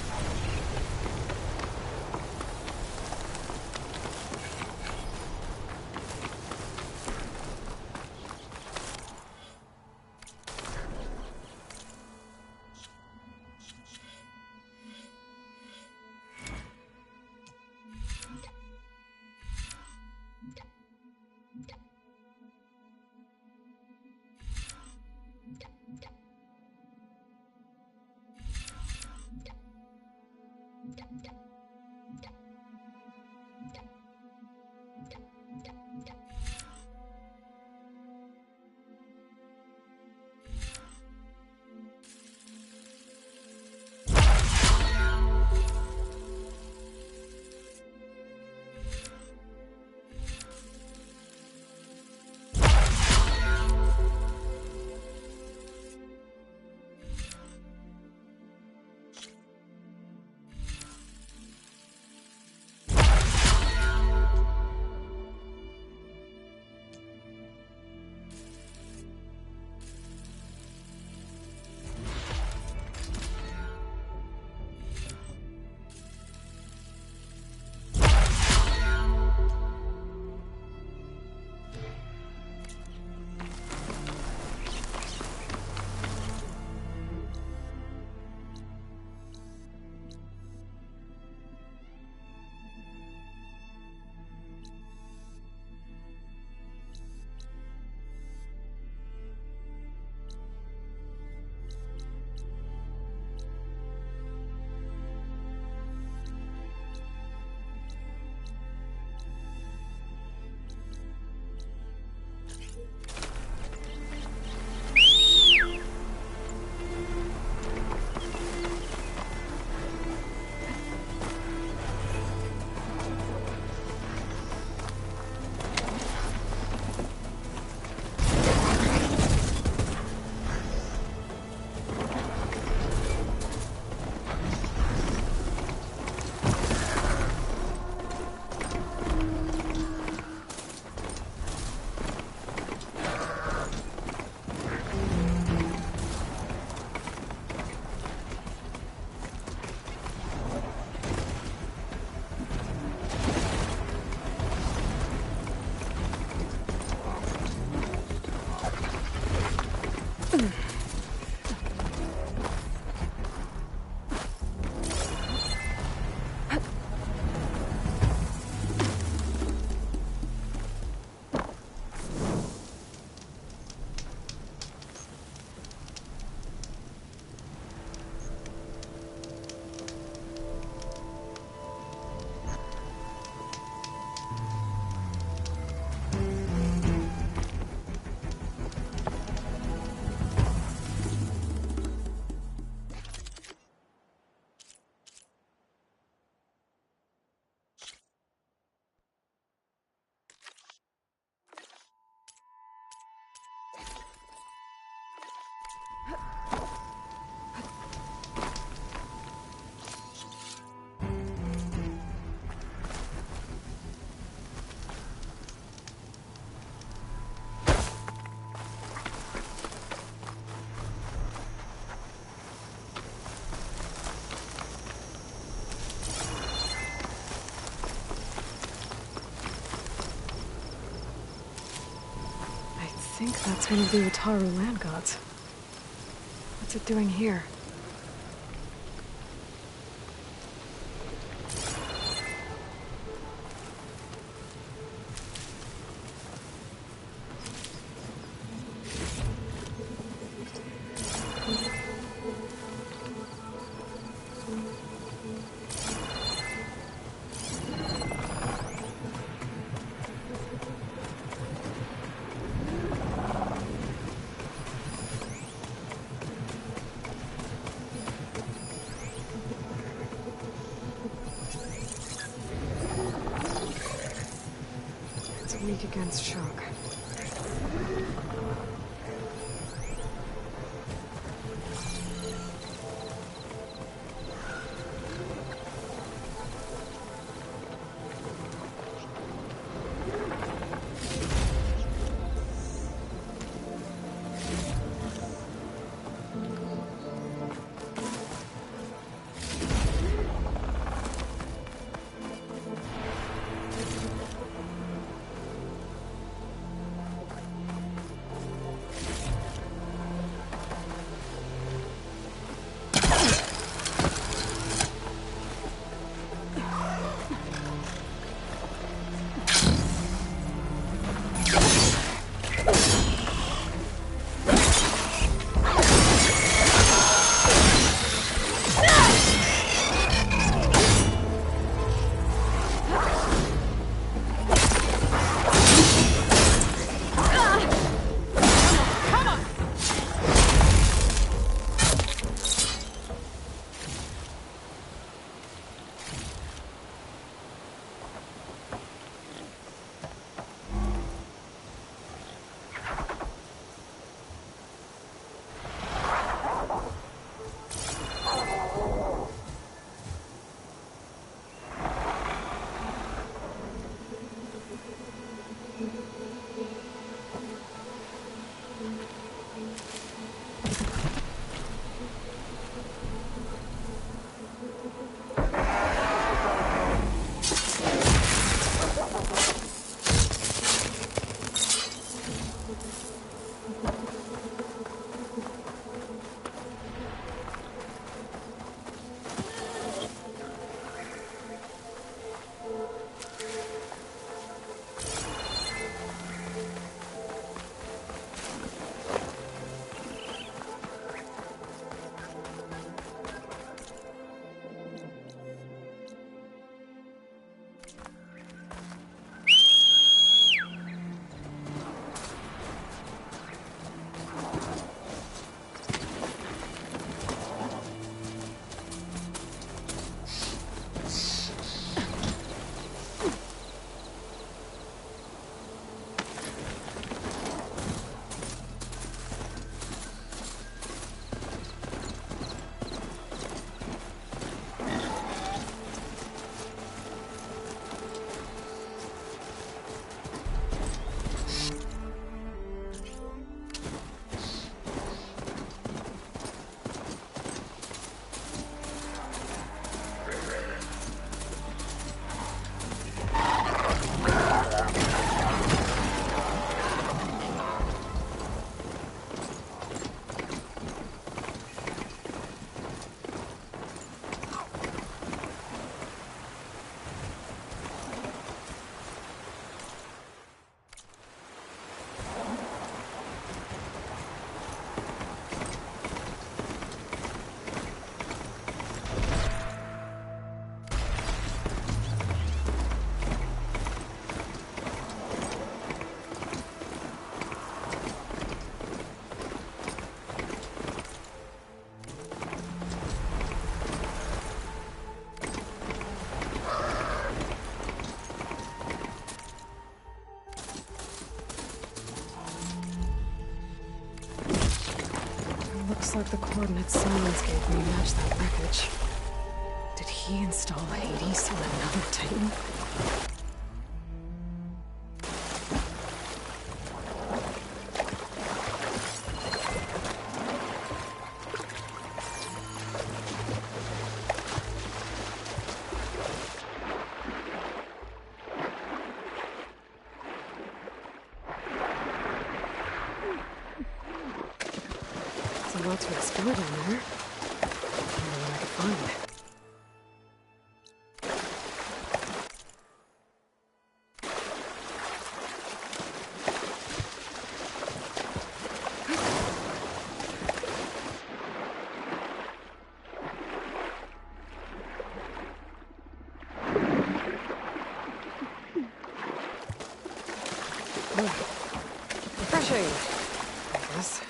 I think that's one of the Utaru land gods. What's it doing here? weak against shock. Looks like the coordinates Simons gave me match that wreckage. Did he install Hades on another Titan? There's a lot to explore down there. I don't know what I could find. Refreshing, I guess.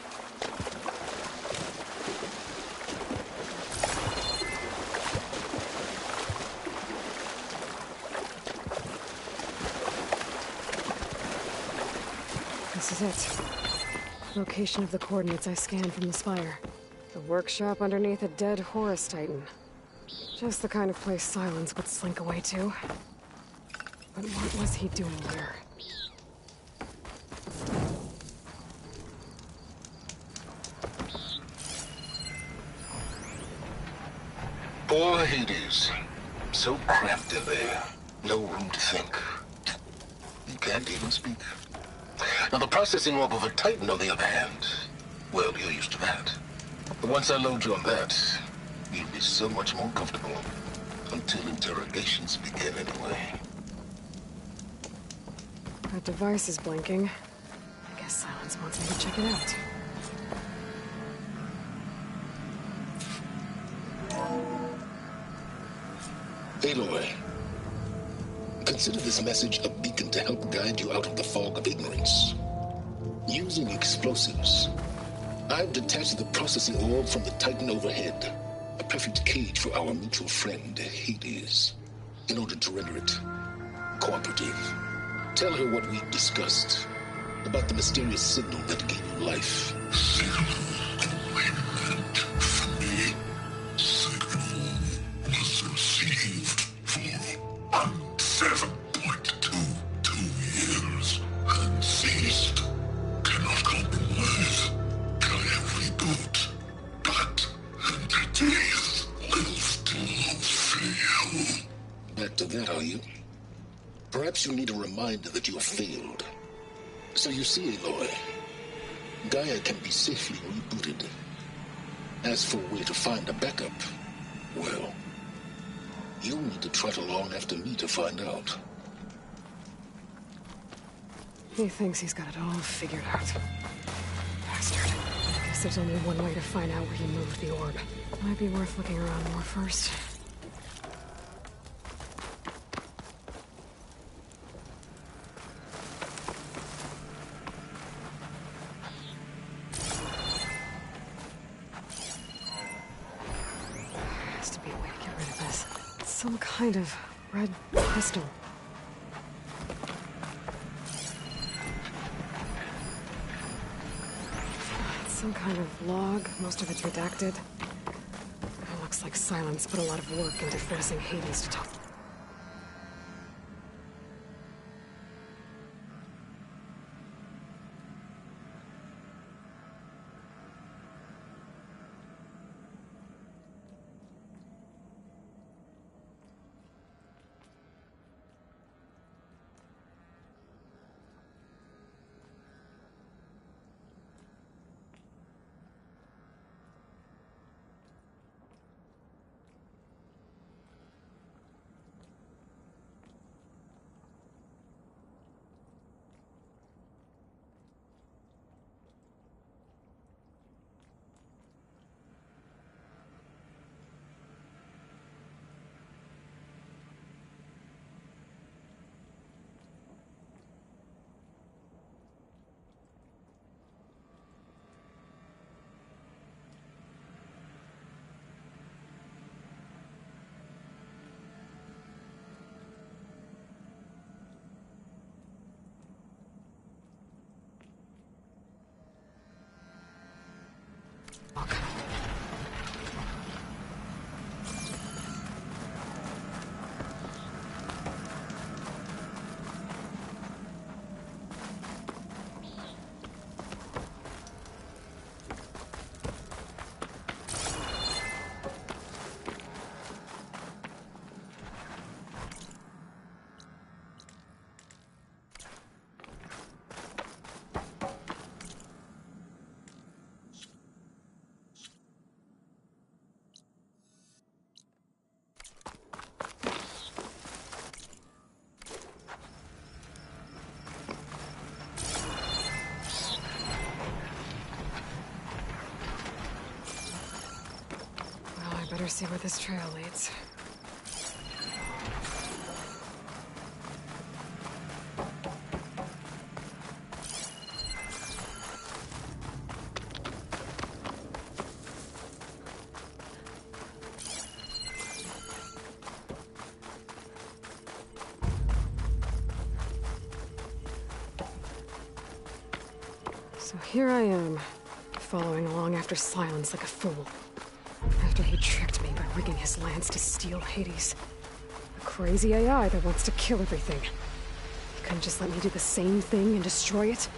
This is it. Location of the coordinates I scanned from the spire. The workshop underneath a dead Horus Titan. Just the kind of place Silence would slink away to. But what was he doing here? Poor Hades. So cramped in there. No room to think. You can't even speak. Now the processing orb of a Titan, on the other hand, well, you're used to that. But once I load you on that, you'll be so much more comfortable. Until interrogations begin, anyway. That device is blinking. I guess Silence wants me to check it out. Aloy, consider this message a beacon to help guide you out of the fog of ignorance. Using explosives, I've detached the processing orb from the Titan overhead. A perfect cage for our mutual friend, Hades, in order to render it cooperative. Tell her what we discussed about the mysterious signal that gave you life. Signal only meant for me. Signal was received for 7.22 years and ceased. Cannot compromise. Try every boot, but entities will still fail. Back to that, are you? Perhaps you need a reminder that you have failed. So you see, Aloy, Gaia can be safely rebooted. As for where to find a backup, well, you'll need to trot along after me to find out. He thinks he's got it all figured out. Bastard. Guess there's only one way to find out where he moved the orb. Might be worth looking around more first. Has to be a way to get rid of this. It's some kind of red crystal. Some kind of log, most of it's redacted. It looks like Silence put a lot of work into forcing Hades to talk. Better see where this trail leads. So here I am, following along after Silence like a fool. After he tricked me by rigging his lance to steal Hades. A crazy AI that wants to kill everything. He couldn't just let me do the same thing and destroy it?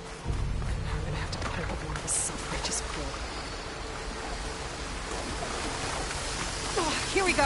Now I'm gonna have to put up with more of his self-righteous bull. Oh, here we go!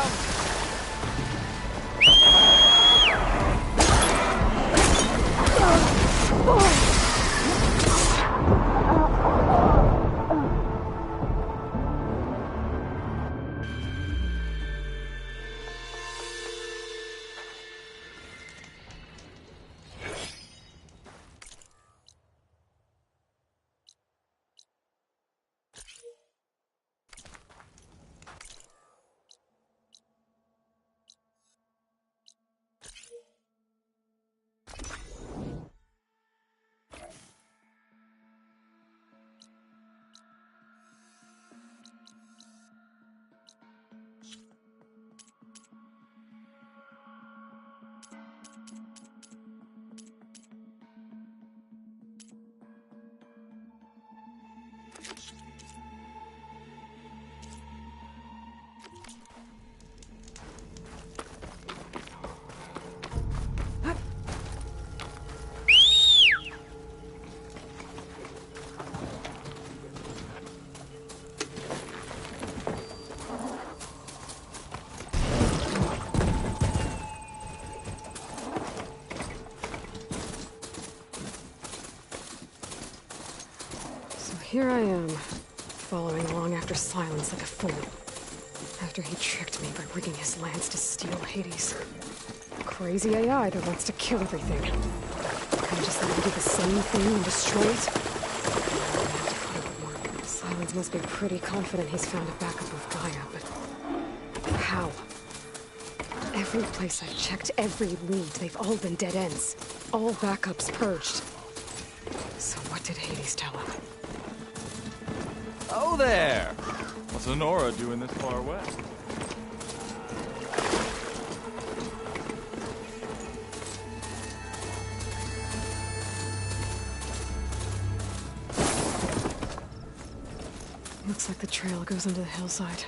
Here I am, following along after Silence like a fool. After he tricked me by rigging his lance to steal Hades. A crazy AI that wants to kill everything. Can just let me do the same thing and destroy it? Silence must be pretty confident he's found a backup of Gaia, but how? Every place I've checked, every lead, they've all been dead ends. All backups purged. So what did Hades tell him? Oh there! What's Honora doing this far west? Looks like the trail goes into the hillside.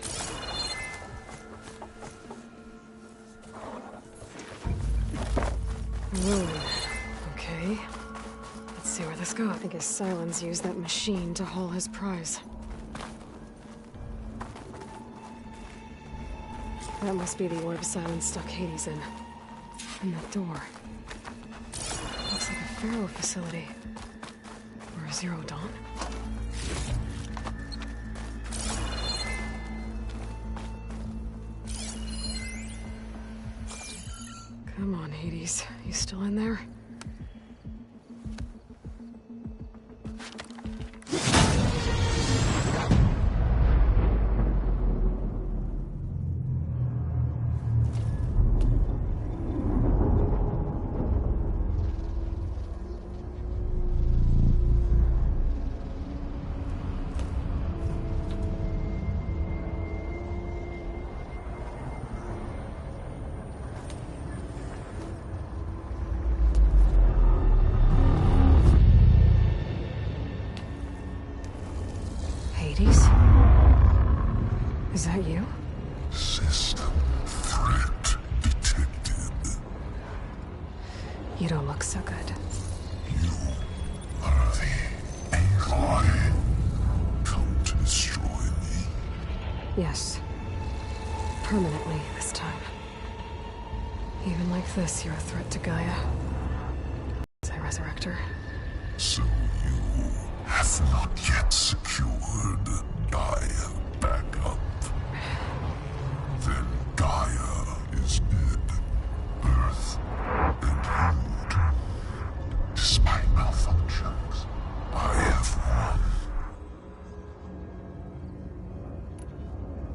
Ruin. Okay. Let's see where this goes. I guess Silence used that machine to haul his prize. That must be the orb Silence stuck Hades in. And that door. Looks like a Pharaoh facility. Or a Zero Dawn. Come on, Hades. You still in there? Is that you? System threat detected. You don't look so good. You are the AI come to destroy me. Yes. Permanently this time. Even like this, you're a threat to Gaia. As I resurrect her. So you have not yet secured Gaia backup. Then Gaia is dead. Earth and you doomed. Despite malfunctions, I have won.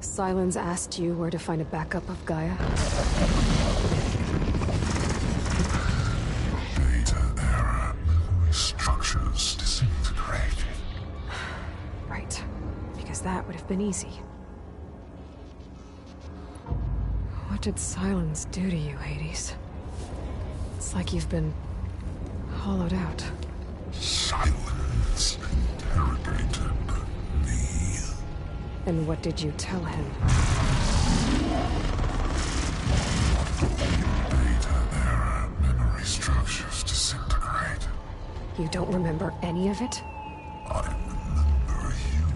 Silence asked you where to find a backup of Gaia? Data error. Structures disintegrated. Right. Because that would have been easy. What did Silence do to you, Hades? It's like you've been hollowed out. Silence And what did you tell him? Data era memory structures disintegrate. You don't remember any of it? I remember you.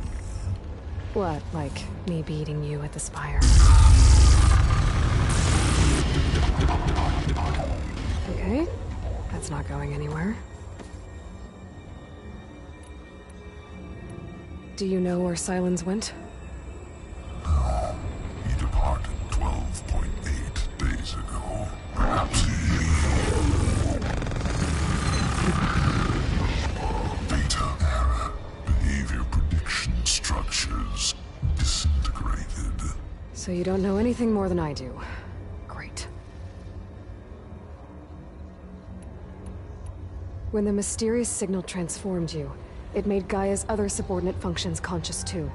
What, like me beating you at the spire? Okay, that's not going anywhere. Do you know where Silence went? No, he departed 12.8 days ago. Perhaps Beta era behavior prediction structures disintegrated. So you don't know anything more than I do. Great. When the mysterious signal transformed you, it made Gaia's other subordinate functions conscious too.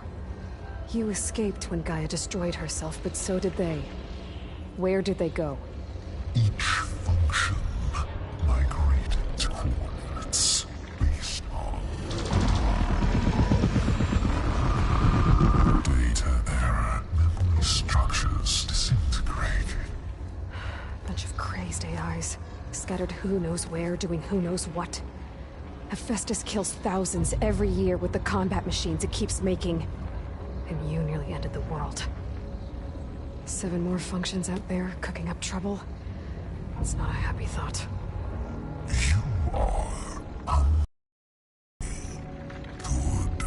You escaped when Gaia destroyed herself, but so did they. Where did they go? Each function migrated to coordinates based on data era memory structures disintegrated. Bunch of crazed AIs, scattered who knows where, doing who knows what. Hephaestus kills thousands every year with the combat machines it keeps making. And you nearly ended the world. 7 more functions out there, cooking up trouble. It's not a happy thought. You are good.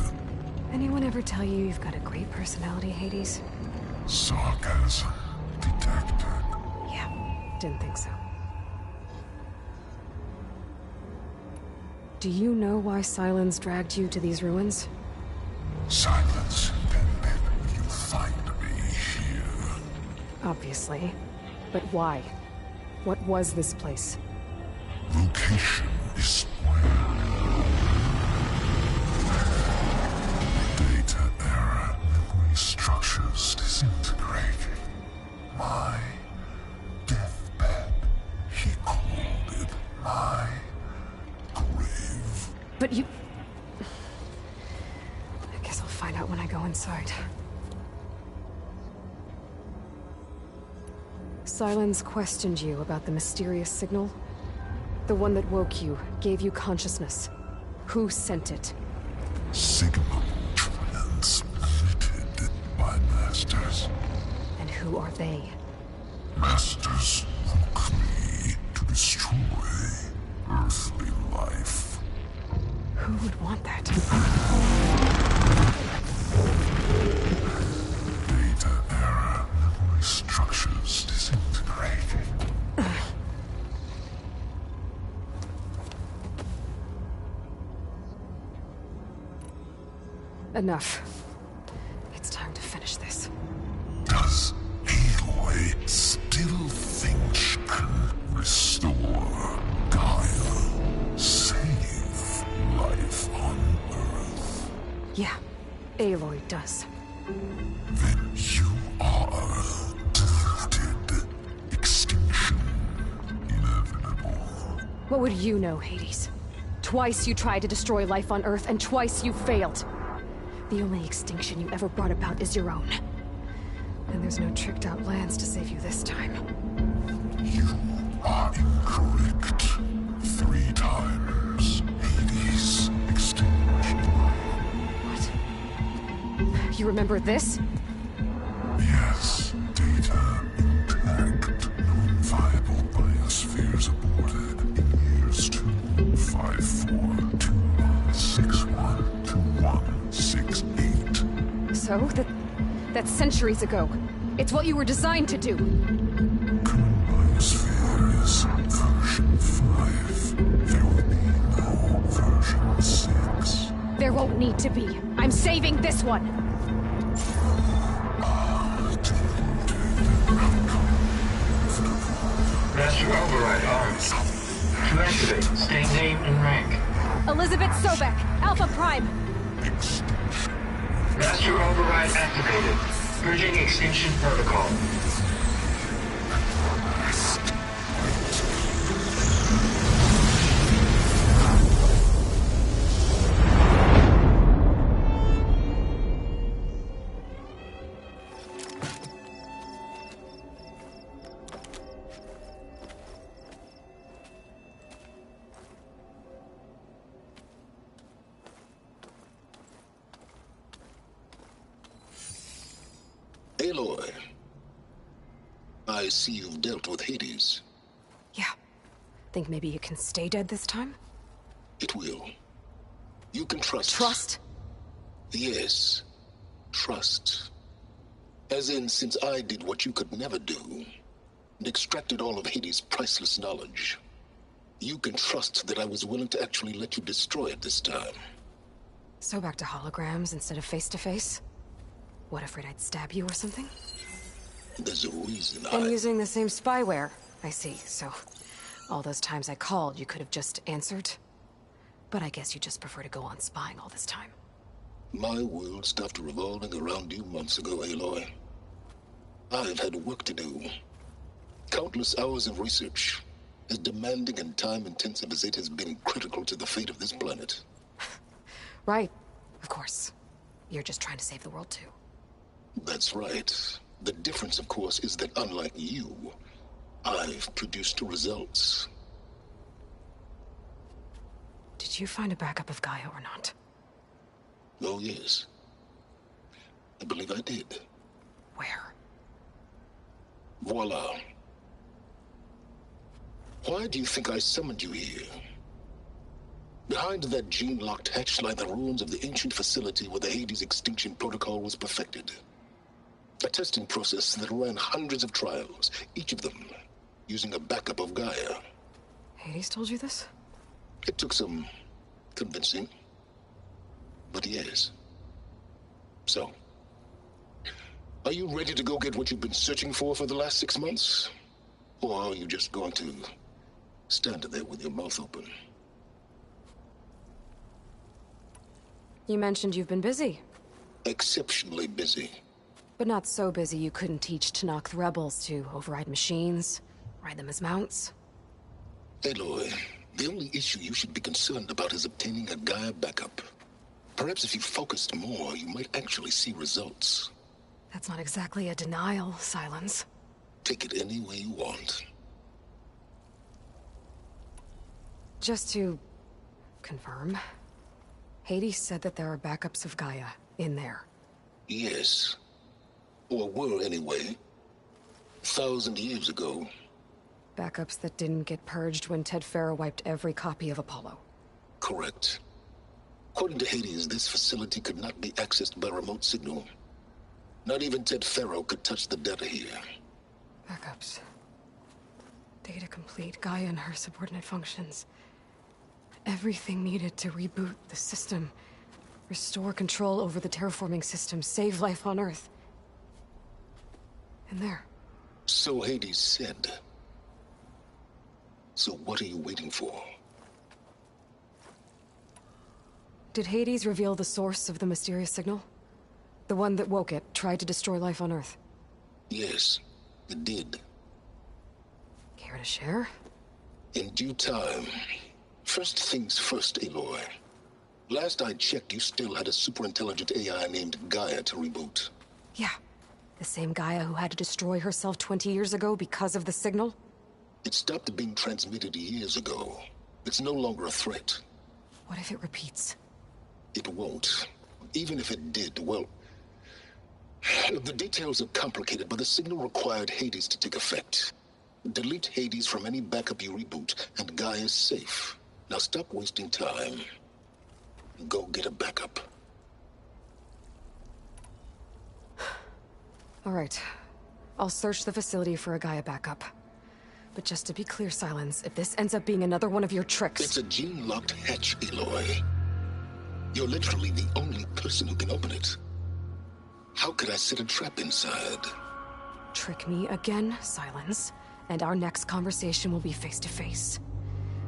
Anyone ever tell you you've got a great personality, Hades? Sarcasm detected. Yeah, didn't think so. Do you know why Silence dragged you to these ruins? Silence intended you find me here. Obviously. But why? What was this place? Location is where data era memory structures disintegrated. My deathbed, he called it my grave. But you... I guess I'll find out when I go inside. Silence questioned you about the mysterious signal? The one that woke you, gave you consciousness. Who sent it? Signal transmitted by masters. And who are they? Masters woke me to destroy earthly life. Who would want that? Data era memory structures disintegrated. Enough. It's time to finish this. Does Aloy still think she can restore Gaia? Save life on Earth? Yeah, Aloy does. Then you are deleted. Extinction inevitable. What would you know, Hades? Twice you tried to destroy life on Earth, and twice you failed. The only extinction you ever brought about is your own. And there's no tricked-out lands to save you this time. You are incorrect. 3 times. Hades extinguished life. What? You remember this? Yes. Data intact. Non-viable biospheres aborted in years 254, 2161, 2168. So? That's centuries ago. It's what you were designed to do. Current biosphere is version 5. There will be no version 6. There won't need to be. I'm saving this one. Master override arms. To activate, state name and rank. Elizabeth Sobek, Alpha Prime. Master override activated. Purging extinction protocol. Aloy, I see you've dealt with Hades. Yeah. Think maybe you can stay dead this time? It will. You can trust. Trust? Yes. Trust. As in, since I did what you could never do, and extracted all of Hades' priceless knowledge, you can trust that I was willing to actually let you destroy it this time. So back to holograms instead of face-to-face? What, afraid I'd stab you or something? There's a reason And using the same spyware. I see, so... all those times I called, you could have just answered? But I guess you just prefer to go on spying all this time. My world stopped revolving around you months ago, Aloy. I've had work to do. Countless hours of research, as demanding and time-intensive as it has been critical to the fate of this planet. Right. Of course. You're just trying to save the world, too. That's right. The difference, of course, is that unlike you, I've produced results. Did you find a backup of Gaia or not? Oh, yes. I believe I did. Where? Voila. Why do you think I summoned you here? Behind that gene-locked hatch lie the ruins of the ancient facility where the Hades extinction protocol was perfected. A testing process that ran hundreds of trials, each of them using a backup of Gaia. Hades told you this? It took some convincing, but yes. So, are you ready to go get what you've been searching for the last 6 months? Or are you just going to stand there with your mouth open? You mentioned you've been busy. Exceptionally busy. But not so busy you couldn't teach Tanakh rebels to override machines, ride them as mounts. Aloy, the only issue you should be concerned about is obtaining a Gaia backup. Perhaps if you focused more, you might actually see results. That's not exactly a denial, Silence. Take it any way you want. Just to confirm, Hades said that there are backups of Gaia in there. Yes. Or were anyway. 1,000 years ago. Backups that didn't get purged when Ted Farrow wiped every copy of Apollo. Correct. According to Hades, this facility could not be accessed by remote signal. Not even Ted Farrow could touch the data here. Backups. Data complete, Gaia and her subordinate functions. Everything needed to reboot the system. Restore control over the terraforming system, save life on Earth. And there. So Hades said. So what are you waiting for? Did Hades reveal the source of the mysterious signal? The one that woke it, tried to destroy life on Earth? Yes, it did. Care to share? In due time. First things first, Aloy. Last I checked, you still had a super-intelligent AI named Gaia to reboot. Yeah. The same Gaia who had to destroy herself 20 years ago because of the signal? It stopped being transmitted years ago. It's no longer a threat. What if it repeats? It won't. Even if it did, well... the details are complicated, but the signal required Hades to take effect. Delete Hades from any backup you reboot, and Gaia's safe. Now stop wasting time. Go get a backup. All right. I'll search the facility for a Gaia backup. But just to be clear, Silence, if this ends up being another one of your tricks... It's a gene-locked hatch, Aloy. You're literally the only person who can open it. How could I set a trap inside? Trick me again, Silence, and our next conversation will be face-to-face.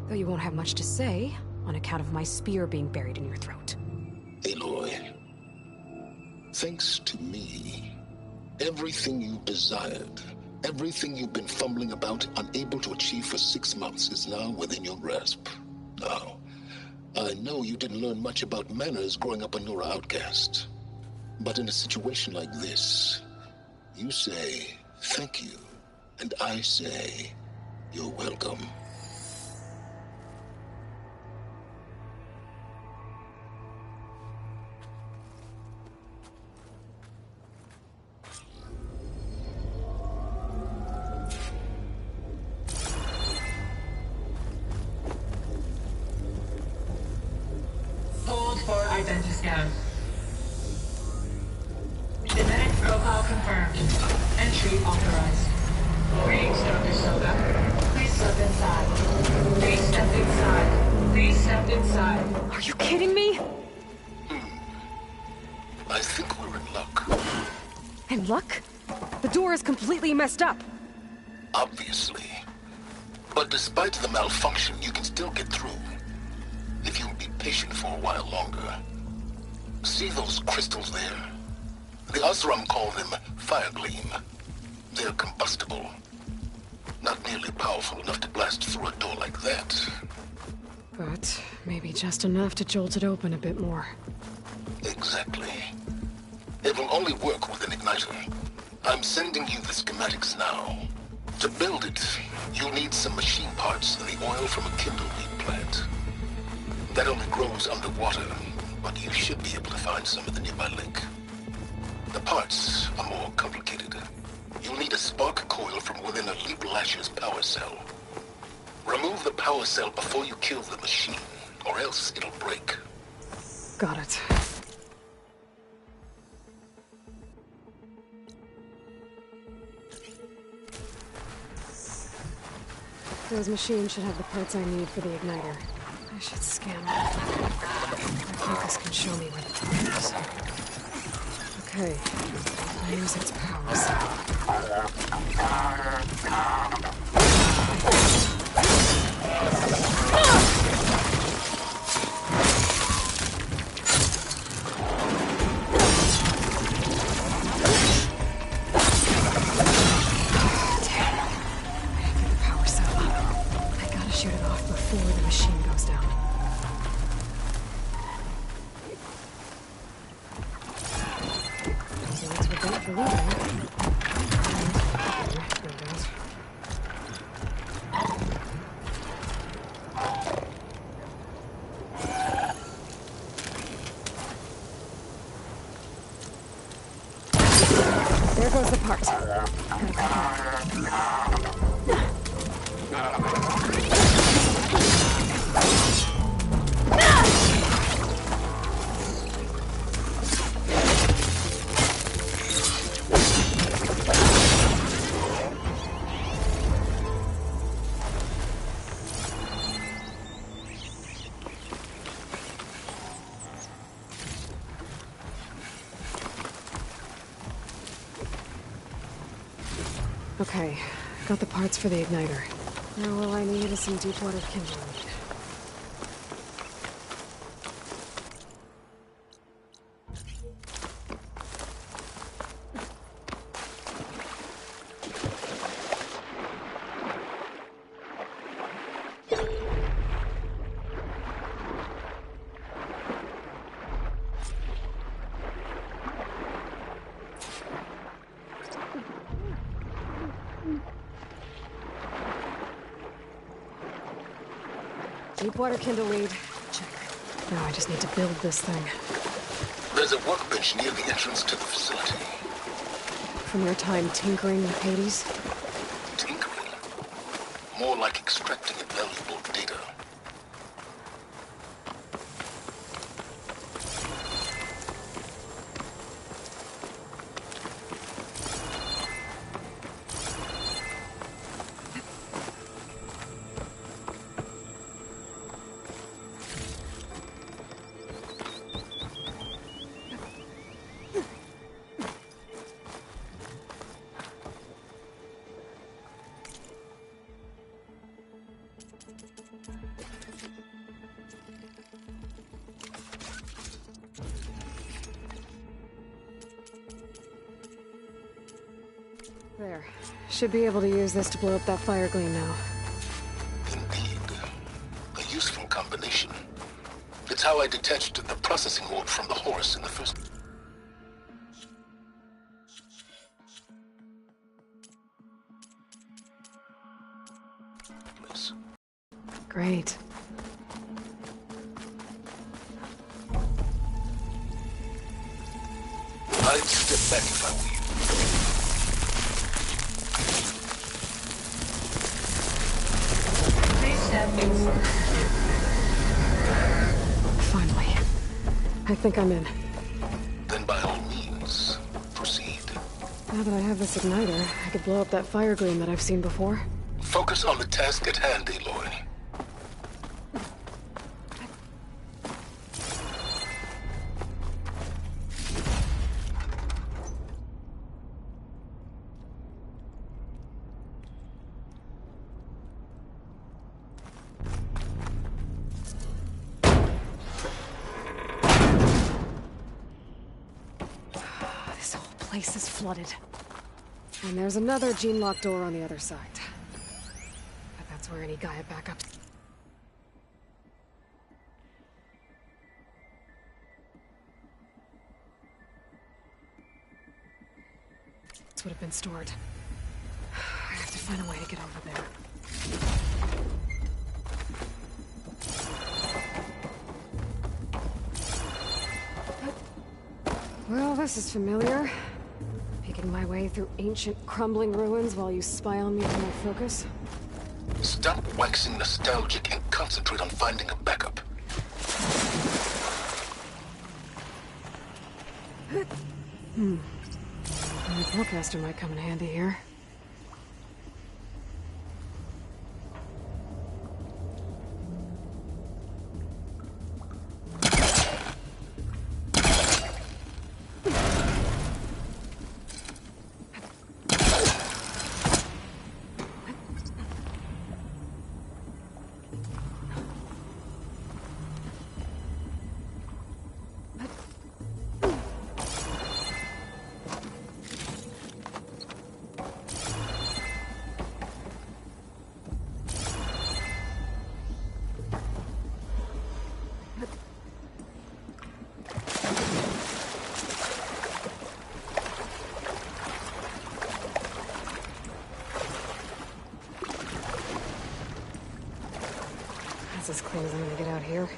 Though you won't have much to say, on account of my spear being buried in your throat. Aloy, thanks to me, everything you desired, everything you've been fumbling about, unable to achieve for 6 months, is now within your grasp. Now, I know you didn't learn much about manners growing up a Nora outcast. But in a situation like this, you say, thank you, and I say, you're welcome. data. Genetic profile confirmed. Entry authorized. Greetings, Dr. Soga. Please step inside. Please step inside. Please step inside. Are you kidding me? I think we're in luck. In luck? The door is completely messed up. Obviously. But despite the malfunction, you can still get through. If you'll be patient for a while longer. See those crystals there? The Osram call them fire gleam. They're combustible. Not nearly powerful enough to blast through a door like that. But maybe just enough to jolt it open a bit more. Exactly. It will only work with an igniter. I'm sending you the schematics now. To build it, you'll need some machine parts and the oil from a kindleweed plant. That only grows underwater, but you should be able to find some at the nearby lake. The parts are more complicated. You'll need a spark coil from within a Leap Lasher's power cell. Remove the power cell before you kill the machine, or else it'll break. Got it. Those machines should have the parts I need for the igniter. I should scan them. My focus can show me where the part is. Okay. I'll use its power shoot it off before the machine goes down. So let's prevent for leaving. Windows. There goes the part. Okay, got the parts for the igniter. Now all I need is some deep water kindling. Deepwater kindleweed. Check. Now I just need to build this thing. There's a workbench near the entrance to the facility. From your time tinkering with Hades? Tinkering? More like extracting valuable data. There. Should be able to use this to blow up that fire gleam now. Indeed. A useful combination. It's how I detached the processing orb from the horse in the first... place. Great. I'd step back if I were you. Please step inside. Finally. I think I'm in. Then by all means, proceed. Now that I have this igniter, I could blow up that fire gleam that I've seen before. Focus on the task at hand, Aloy. This whole place is flooded. And there's another gene-locked door on the other side. But that's where any Gaia backup... This would have been stored. I have to find a way to get over there. Well, this is familiar. Making my way through ancient, crumbling ruins while you spy on me for my focus. Stop waxing nostalgic and concentrate on finding a backup. My forecaster might come in handy here. That's as clean as I'm gonna get out here.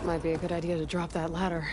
Might be a good idea to drop that ladder.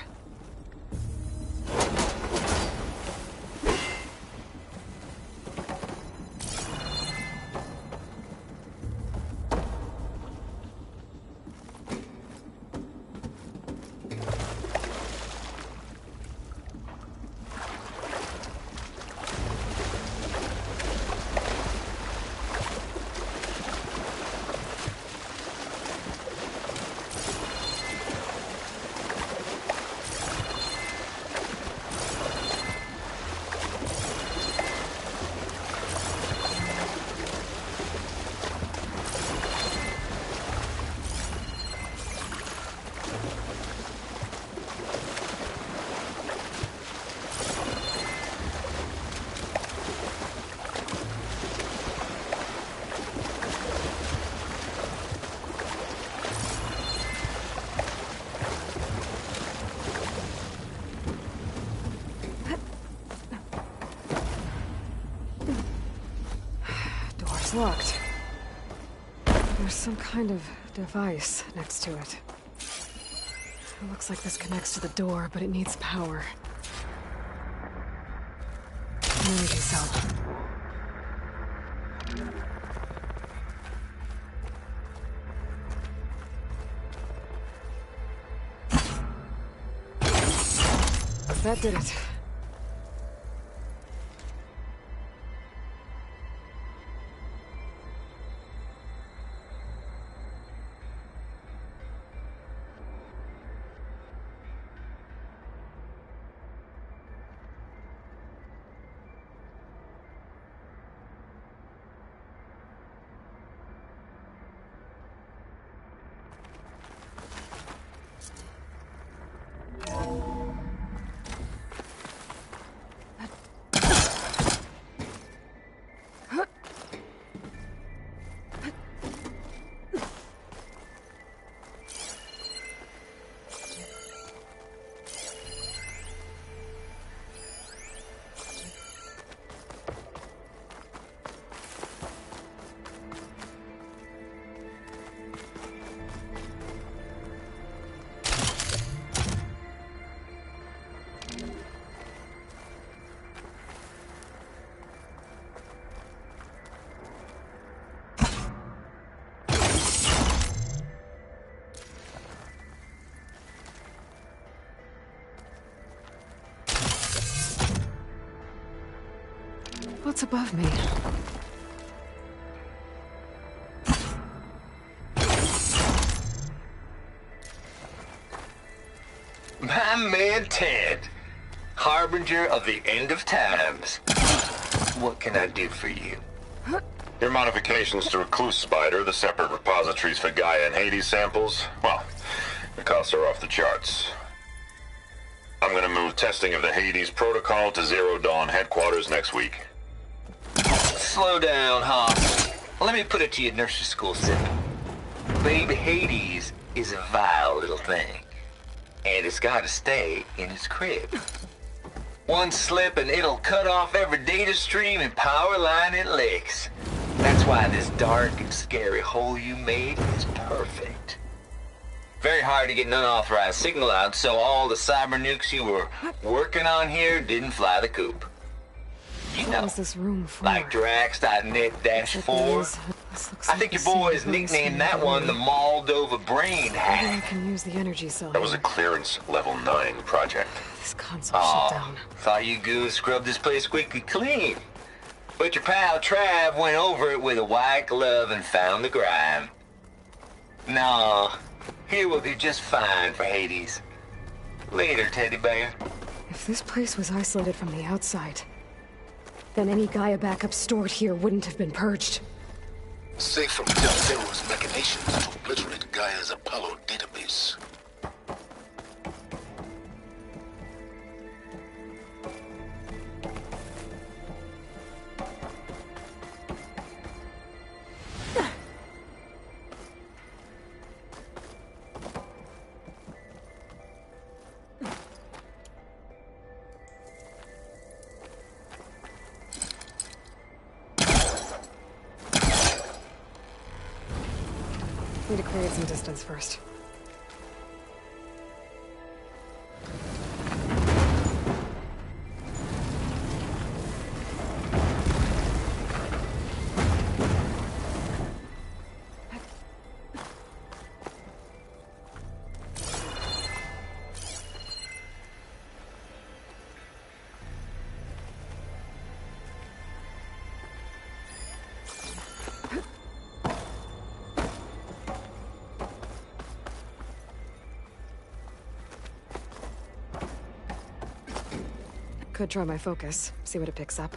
Locked. There's some kind of device next to it. It looks like this connects to the door, but it needs power. An energy cell. That did it. What's above me? My man Ted, harbinger of the end of times. What can I do for you? Your modifications to Recluse Spider, the separate repositories for Gaia and Hades samples, well, the costs are off the charts. I'm gonna move testing of the Hades protocol to Zero Dawn headquarters next week. Slow down, Hoss. Let me put it to you, nursery school simple. Baby Hades is a vile little thing, and it's gotta stay in its crib. One slip and it'll cut off every data stream and power line it licks. That's why this dark and scary hole you made is perfect. Very hard to get an unauthorized signal out, so all the cyber nukes you were working on here didn't fly the coop. You know, this room for? like Drax.net-4. I think your boys nicknamed that one the Moldova Brain Hack. Maybe I can use the energy cell. That was a clearance level 9 project. This console shut down. Thought you goons scrubbed this place quickly clean. But your pal Trav went over it with a white glove and found the grime. No, here we'll do just fine for Hades. Later, teddy bear. If this place was isolated from the outside, then any Gaia backup stored here wouldn't have been purged. Safe from Del Zero's machinations to obliterate Gaia's Apollo database. Need to create some distance first. Could try my focus, see what it picks up.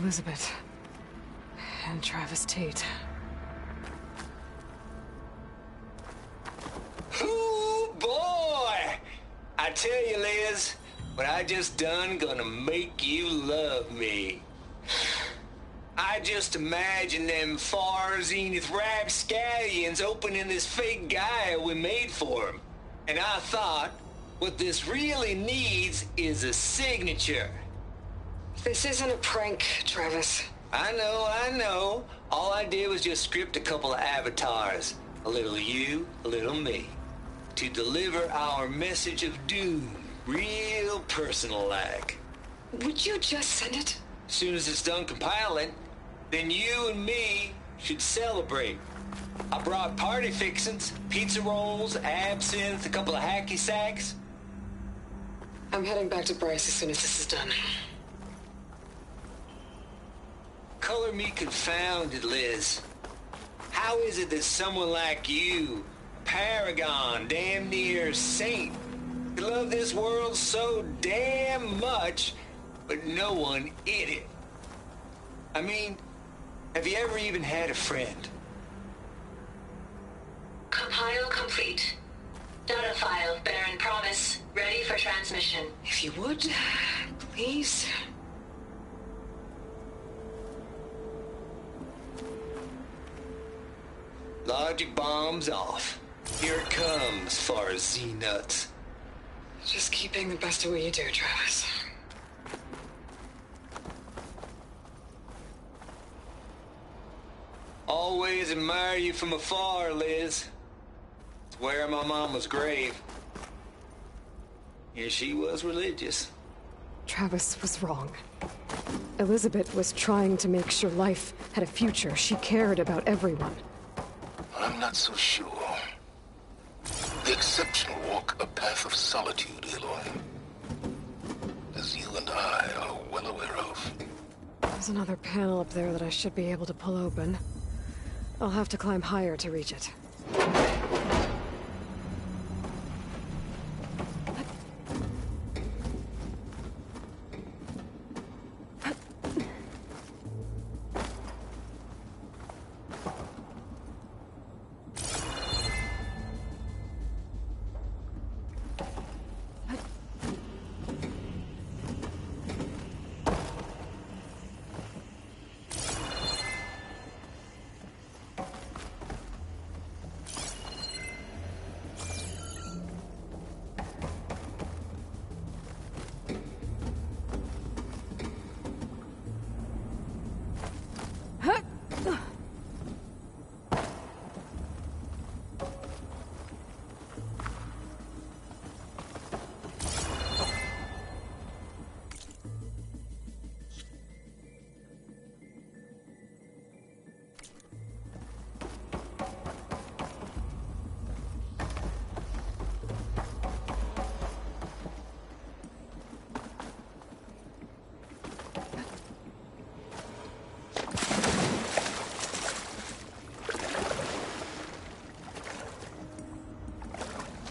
Elizabeth. And Travis Tate. Ooh, boy! I tell you, Liz, what I just done gonna make you love me. I just imagine them far zenith rapscallions opening this fake guy we made for him. And I thought, what this really needs is a signature. This isn't a prank, Travis. I know. All I did was just script a couple of avatars. A little you, a little me. To deliver our message of doom. Real personal-like. Would you just send it? As soon as it's done compiling, then you and me should celebrate. I brought party fixins, pizza rolls, absinthe, a couple of hacky sacks. I'm heading back to Bryce as soon as this is done. Color me confounded, Liz. How is it that someone like you, paragon, damn near saint, can love this world so damn much, but no one in it? I mean, have you ever even had a friend? Compile complete. Data file, Baron Promise, ready for transmission. If you would, please. Logic bombs off. Here it comes, far as Z-nuts. Just keep being the best at what you do, Travis. Always admire you from afar, Liz. It's where my mama's grave. Yeah, she was religious. Travis was wrong. Elizabeth was trying to make sure life had a future. She cared about everyone. I'm not so sure. The exceptional walk a path of solitude, Aloy. As you and I are well aware of. There's another panel up there that I should be able to pull open. I'll have to climb higher to reach it.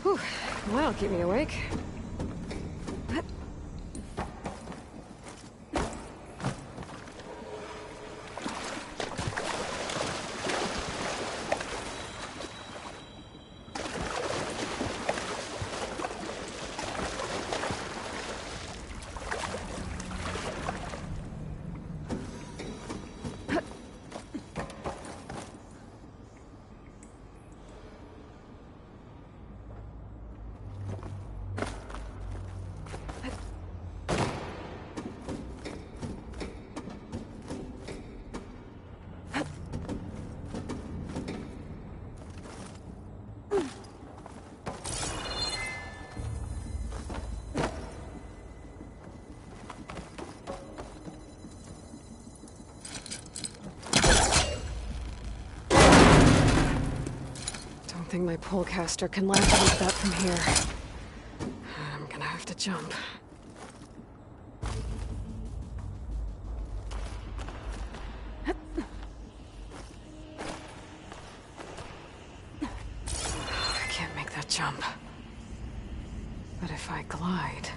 Whew, that'll keep me awake. don't think my polecaster can latch onto that from here. I'm gonna have to jump. I can't make that jump. But if I glide...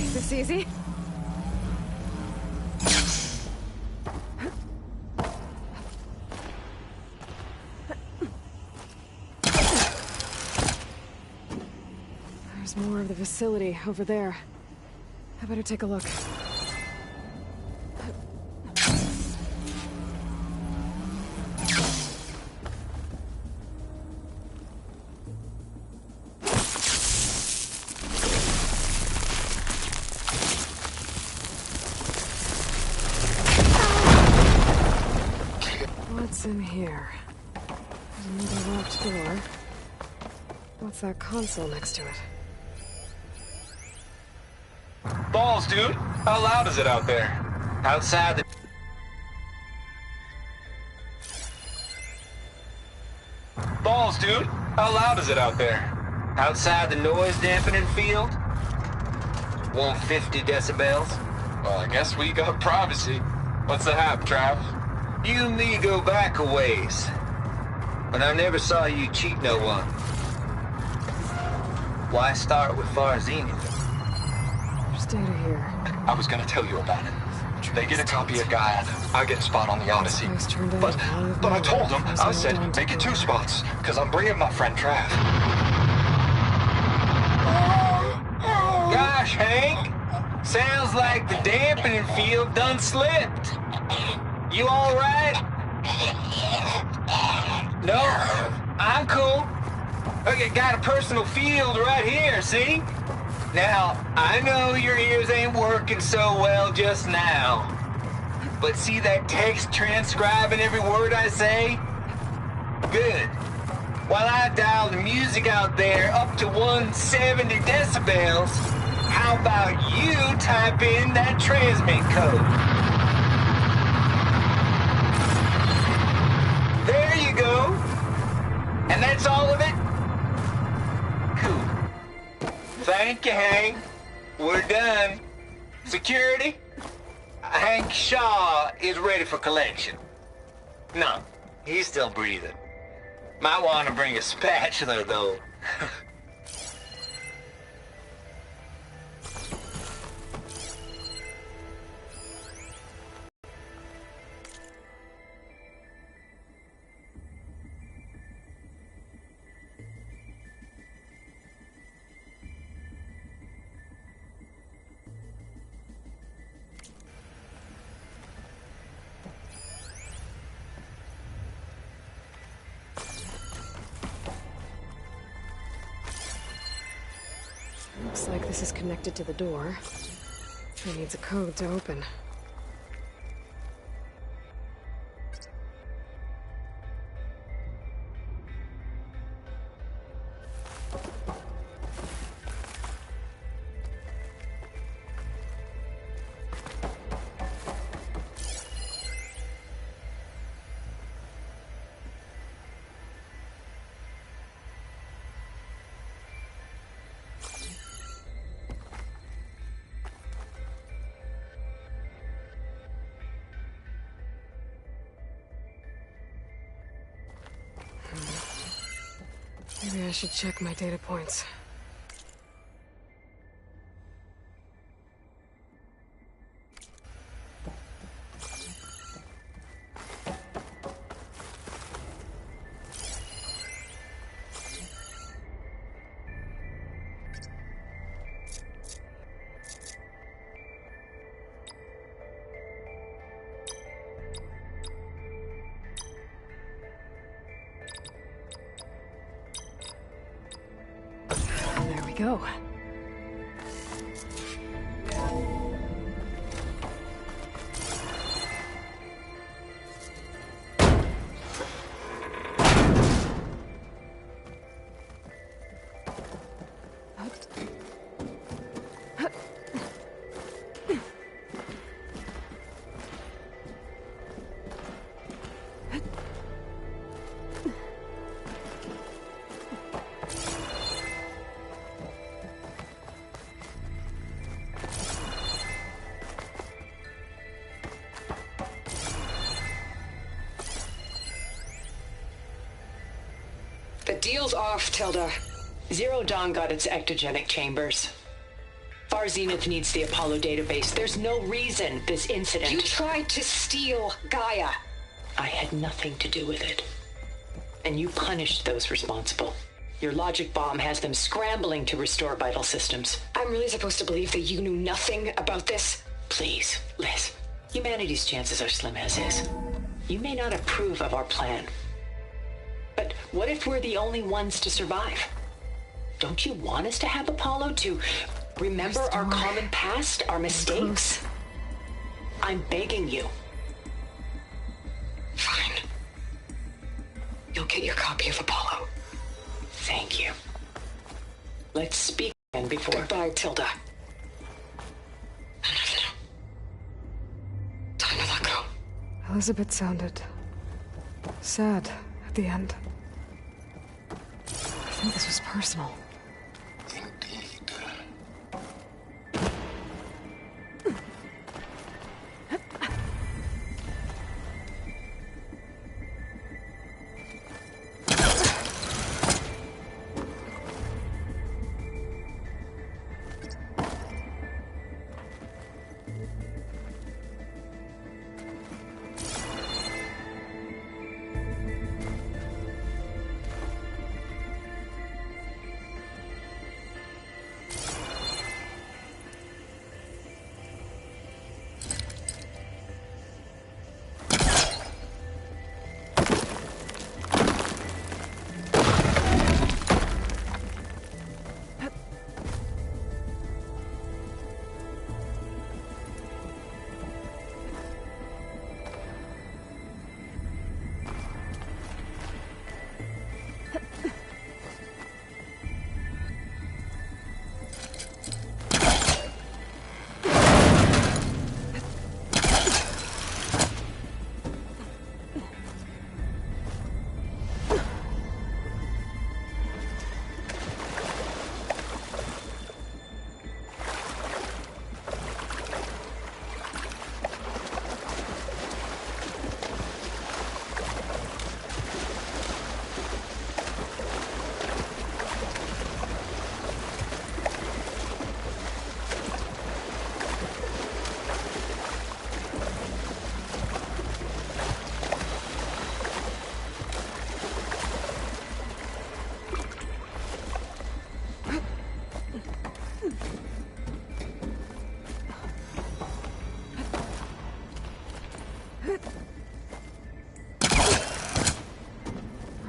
Is this easy? There's more of the facility over there. I better take a look. What's in here? There's another locked door. What's that console next to it? Balls, dude. How loud is it out there? Outside the... Balls, dude. How loud is it out there? Outside the noise dampening field? 150 decibels? Well, I guess we got privacy. What's the hap, Trav? You and me go back a ways. But I never saw you cheat no one. Why start with Farzini? Just out of here. I was gonna tell you about it. They get a copy of Gaia. I get a spot on the Odyssey. But I told them, I said, make it 2 spots, because I'm bringing my friend Trav. Gosh, Hank. Sounds like the dampening field done slipped. You all right? No, I'm cool. Okay, got a personal field right here, see? Now, I know your ears ain't working so well just now. But see that text transcribing every word I say? Good. While I dial the music out there up to 170 decibels, how about you type in that transmit code? There you go. And that's all of it? Cool. Thank you, Hank. We're done. Security? Hank Shaw is ready for collection. No, he's still breathing. Might want to bring a spatula, though. Looks like this is connected to the door. It needs a code to open. Maybe I should check my data points. There we go. The deal's off, Tilda. Zero Dawn got its ectogenic chambers. Far Zenith needs the Apollo database. There's no reason this incident... You tried to steal Gaia. I had nothing to do with it. And you punished those responsible. Your logic bomb has them scrambling to restore vital systems. I'm really supposed to believe that you knew nothing about this? Please, Liz. Humanity's chances are slim as is. You may not approve of our plan. But what if we're the only ones to survive? Don't you want us to have Apollo to remember our common past, our mistakes? I'm begging you. Fine. You'll get your copy of Apollo. Thank you. Let's speak again before... Goodbye, Tilda. Time to let go. Elizabeth sounded sad at the end. I think this was personal. Indeed.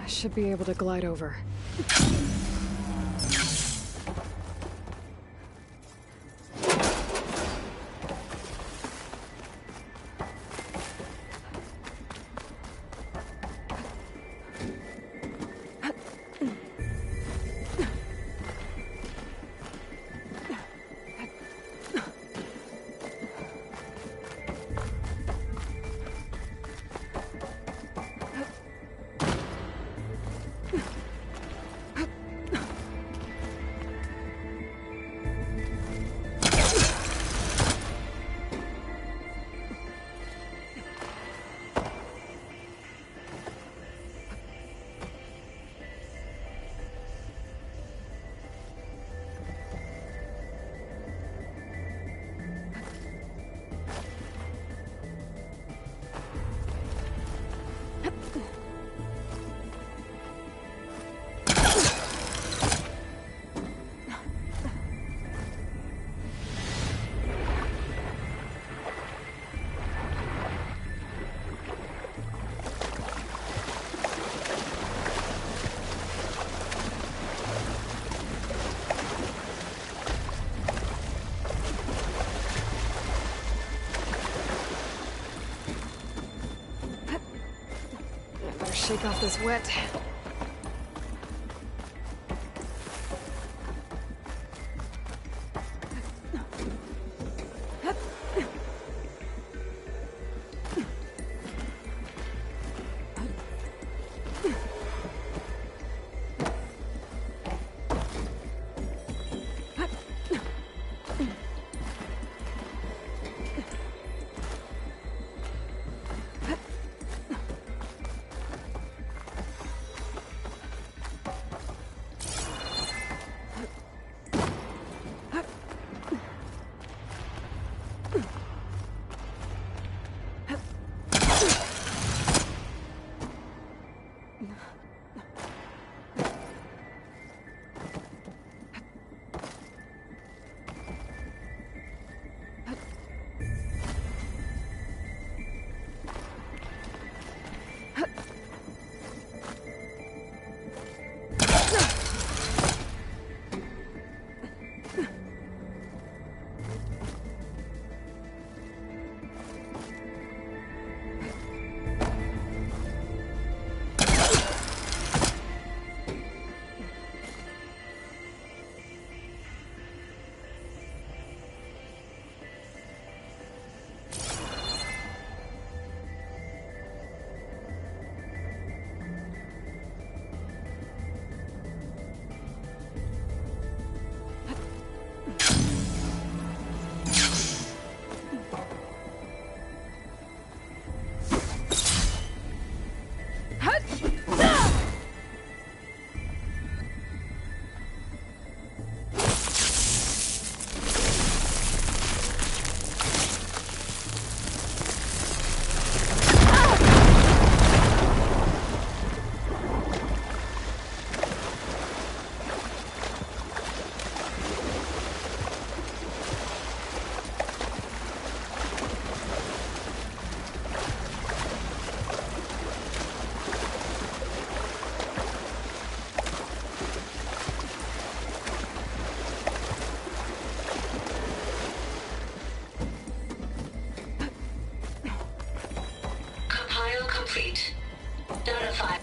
Should be able to glide over. shake off this wet. Complete. Data file.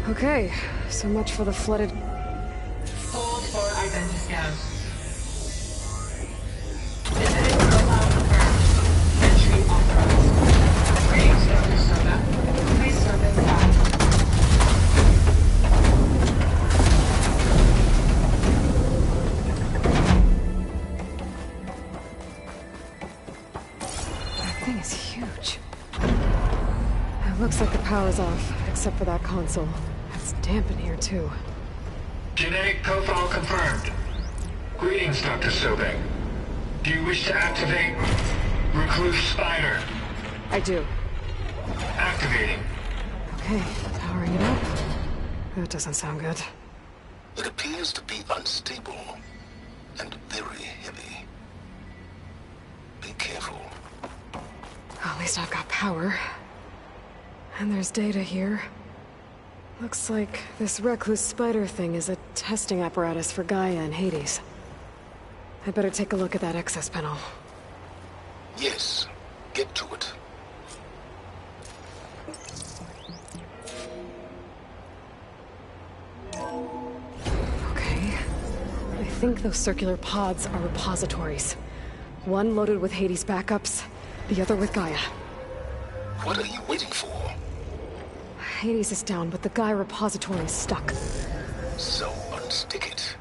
Okay, so much for the flooded... Hold for identiscans. Genetic profile confirmed. Entry authorized. Greetings, Dr. Soda. Please step inside. That thing is huge. It looks like the power's off, except for that console. It's damp in here, too. Genetic profile confirmed. Greetings, Dr. Sobek. Do you wish to activate Recluse Spider? I do. Activating. Okay, powering it up. That doesn't sound good. It appears to be unstable and very heavy. Be careful. At least I've got power. And there's data here. Looks like this Recluse Spider thing is a testing apparatus for Gaia and Hades. I'd better take a look at that access panel. Yes, get to it. Okay. I think those circular pods are repositories. One loaded with Hades backups, the other with Gaia. What are you waiting for? Hades is down, but the Gaia repository is stuck. So unstick it.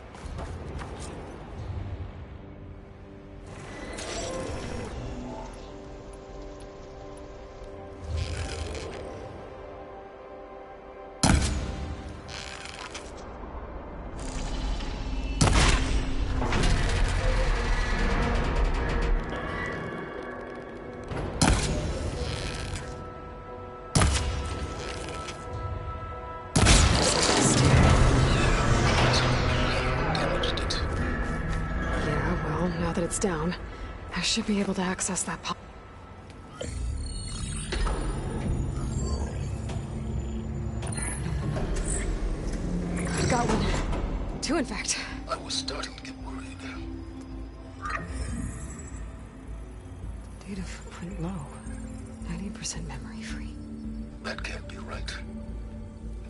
It's down. I should be able to access that pod. I've got one. Two, in fact. I was starting to get worried. Data footprint low. 90% memory free. That can't be right.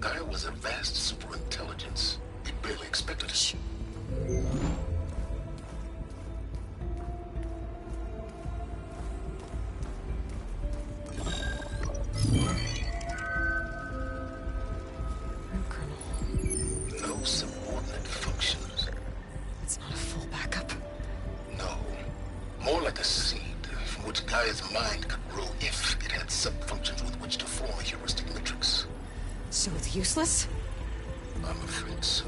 Gaia was a vast superintelligence. We barely expected it. Shh. No subordinate functions. It's not a full backup. No. More like a seed from which Gaia's mind could grow if it had sub-functions with which to form a heuristic matrix. So it's useless? I'm afraid so.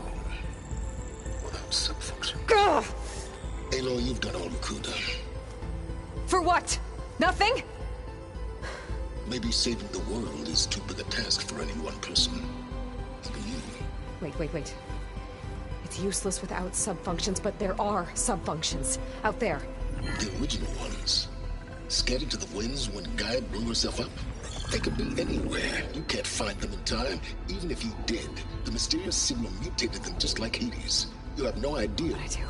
Without sub-functions. Ugh! Aloy, you've done all you could. For what? Nothing? Maybe saving the world is too big a task for any one person. Even you. Wait. It's useless without sub-functions, but there are sub-functions out there. The original ones. Scattered to the winds when Gaia blew herself up? They could be anywhere. You can't find them in time. Even if you did, the mysterious signal mutated them just like Hades. You have no idea. But I do.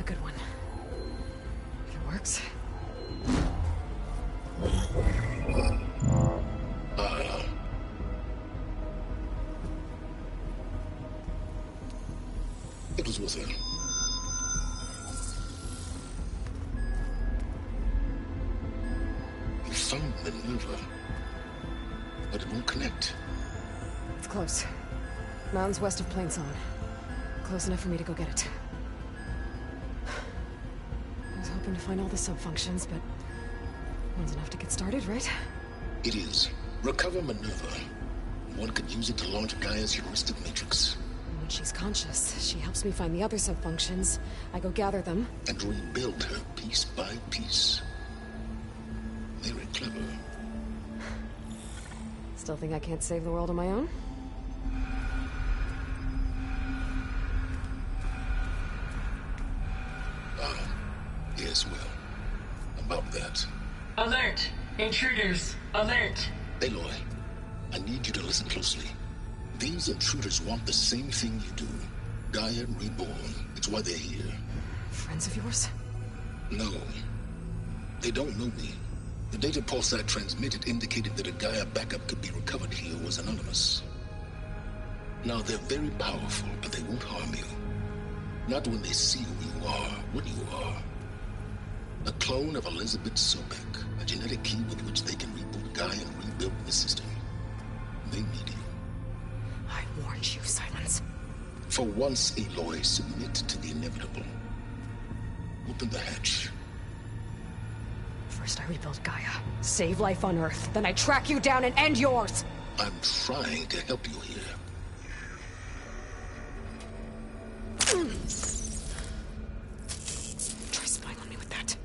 A good one. If it works. It was worth it. You found Minerva, but it won't connect. It's close. Mountains west of Plainsong. Close enough for me to go get it. I was hoping to find all the sub-functions, but one's enough to get started, right? It is. Recover Minerva. One could use it to launch Gaia's heuristic matrix. When she's conscious, she helps me find the other sub-functions. I go gather them. And rebuild her piece by piece. Very clever. Still think I can't save the world on my own? Yes, well, about that. Alert! Intruders! Alert! Aloy, I need you to listen closely. These intruders want the same thing you do. Gaia reborn. It's why they're here. Friends of yours? No. They don't know me. The data pulse I transmitted indicated that a Gaia backup could be recovered here was anonymous. Now, they're very powerful, but they won't harm you. Not when they see who you are, what you are. A clone of Elizabeth Sobek, a genetic key with which they can reboot Gaia and rebuild the system. They need you. I warned you, Silence. For once, Aloy, submit to the inevitable. Open the hatch. First I rebuild Gaia, save life on Earth, then I track you down and end yours! I'm trying to help you here. Try spying on me with that.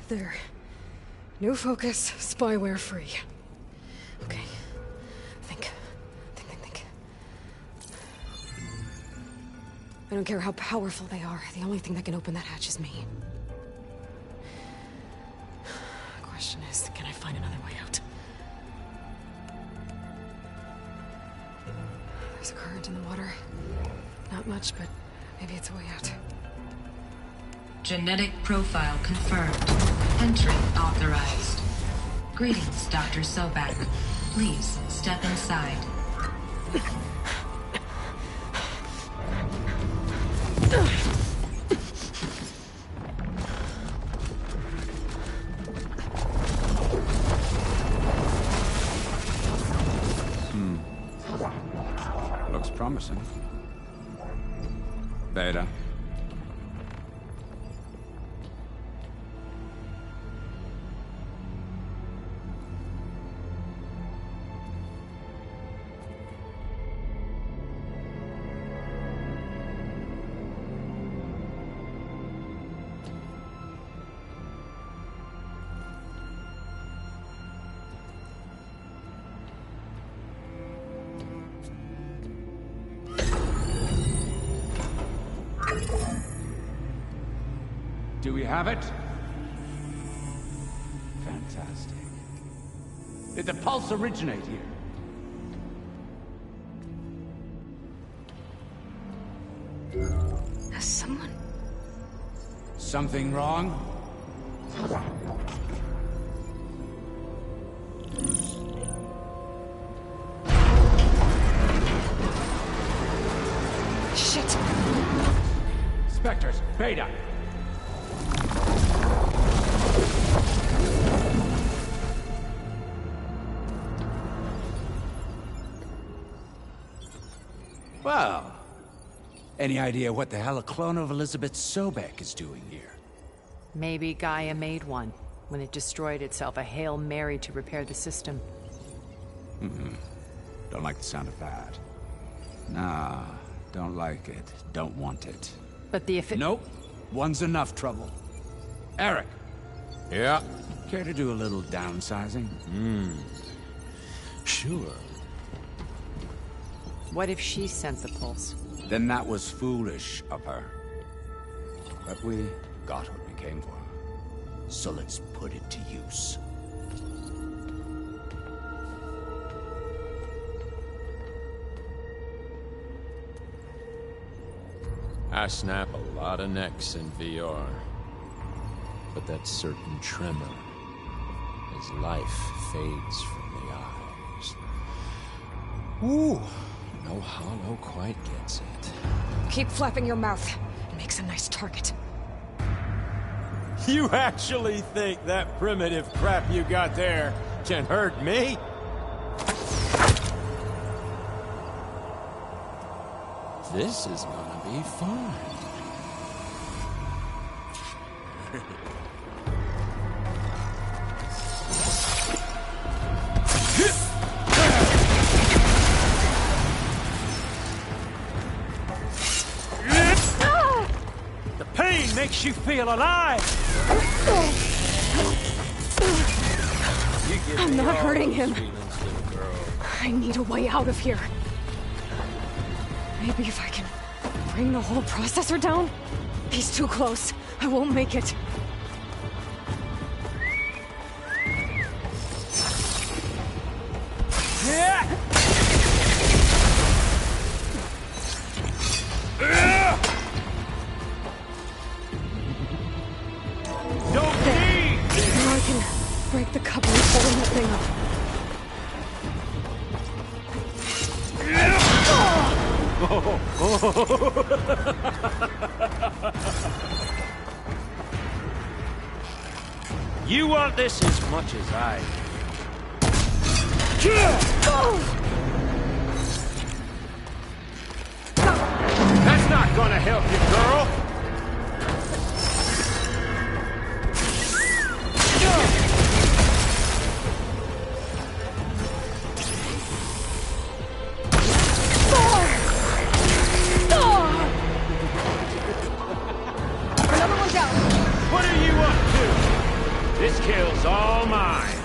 There. New focus, spyware free. Okay. Think. I don't care how powerful they are. The only thing that can open that hatch is me. Question is, can I find another way out? There's a current in the water. Not much, but maybe it's a way out. Genetic profile confirmed. Entry authorized. Greetings, Dr. Sobek. Please step inside. Looks promising. Beta. Do we have it? Fantastic. Did the pulse originate here? Has someone... Something wrong? Shit! Spectres, Beta! Well, any idea what the hell a clone of Elizabeth Sobek is doing here? Maybe Gaia made one when it destroyed itself, a Hail Mary to repair the system. Don't like the sound of that. Nah, don't like it. Don't want it. But the Nope. One's enough trouble. Eric. Yeah? Care to do a little downsizing? Sure. What if she sent the pulse? Then that was foolish of her. But we got what we came for. So let's put it to use. I snap a lot of necks in VR. But that certain tremor as life fades from the eyes. Ooh, no hollow quite gets it. Keep flapping your mouth. It makes a nice target. You actually think that primitive crap you got there can hurt me? This is gonna be fun. The pain makes you feel alive! I'm not hurting him. I need a way out of here. Maybe if I can bring the whole processor down? He's too close. I won't make it. Don't there. Now I can break the cover and holding that thing up. You want this as much as I do. That's not gonna help you, girl. Another one down. What are you up to? This kill's all mine.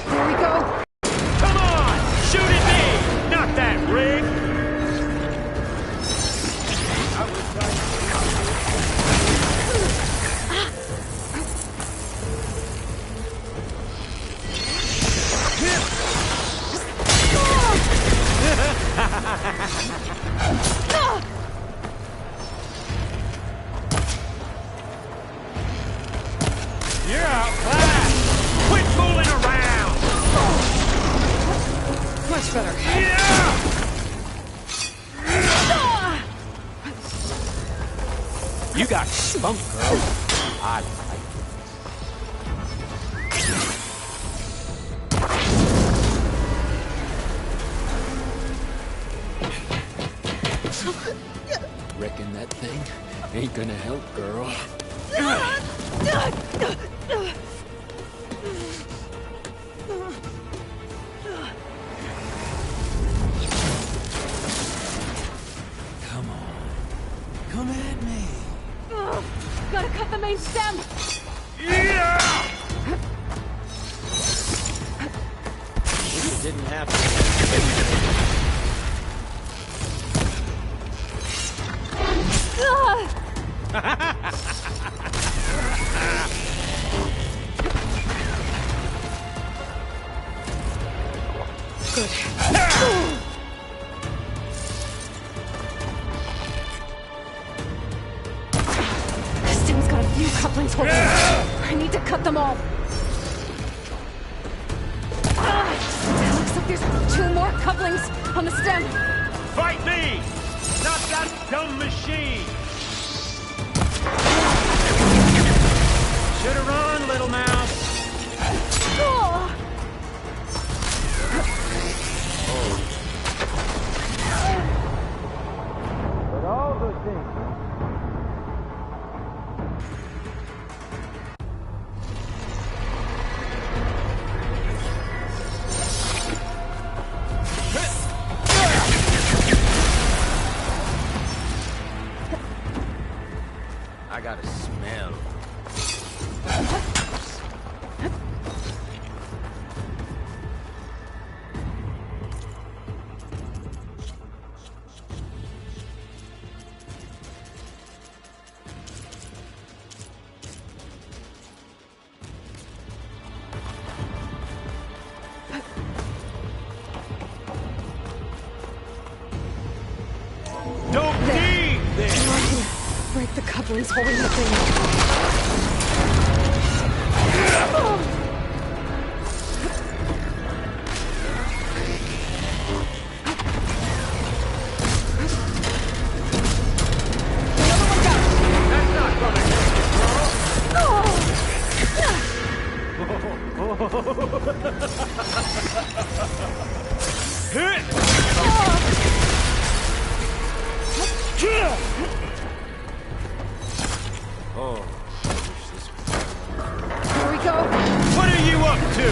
There we go. Come on! Shoot at me! Not that rig! You're outclassed! Quit fooling around! Much better. You got spunk, girl. I like it. Reckon that thing ain't gonna help, girl. Come on. Come at me. Gotta cut the main stem. Yeah! Wish it didn't happen. Good. This thing's got a few couplings holding it. I need to cut them all. Looks like there's 2 more couplings on the stem. Fight me! Not that dumb machine! Should've run, little mouse. But all good things. I got a smell. Don't need this! Now I can break the couplings holding the thing. Oh, I wish this was... Here we go. What are you up to?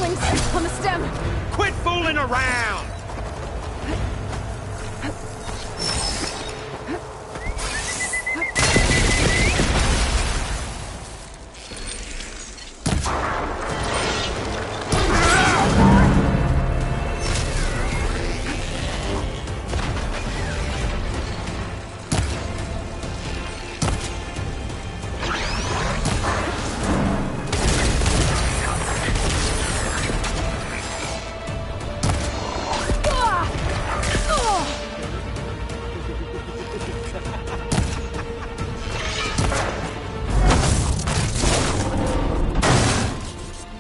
Couplings on the stem. Quit fooling around!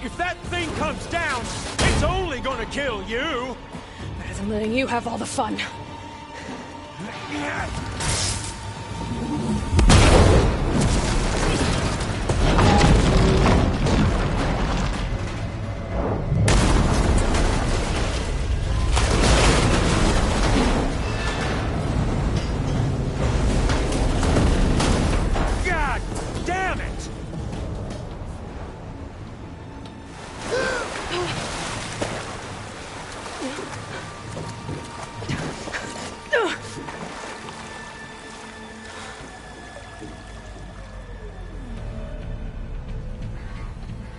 If that thing comes down, it's only gonna kill you! Better than letting you have all the fun. God damn it!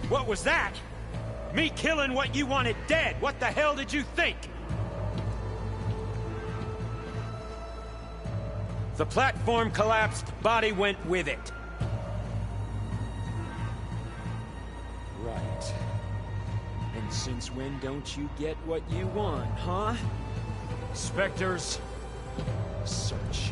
What was that? Me killing what you wanted dead. What the hell did you think? The platform collapsed, body went with it. Right. And since when don't you get what you want, huh? Spectres, Search.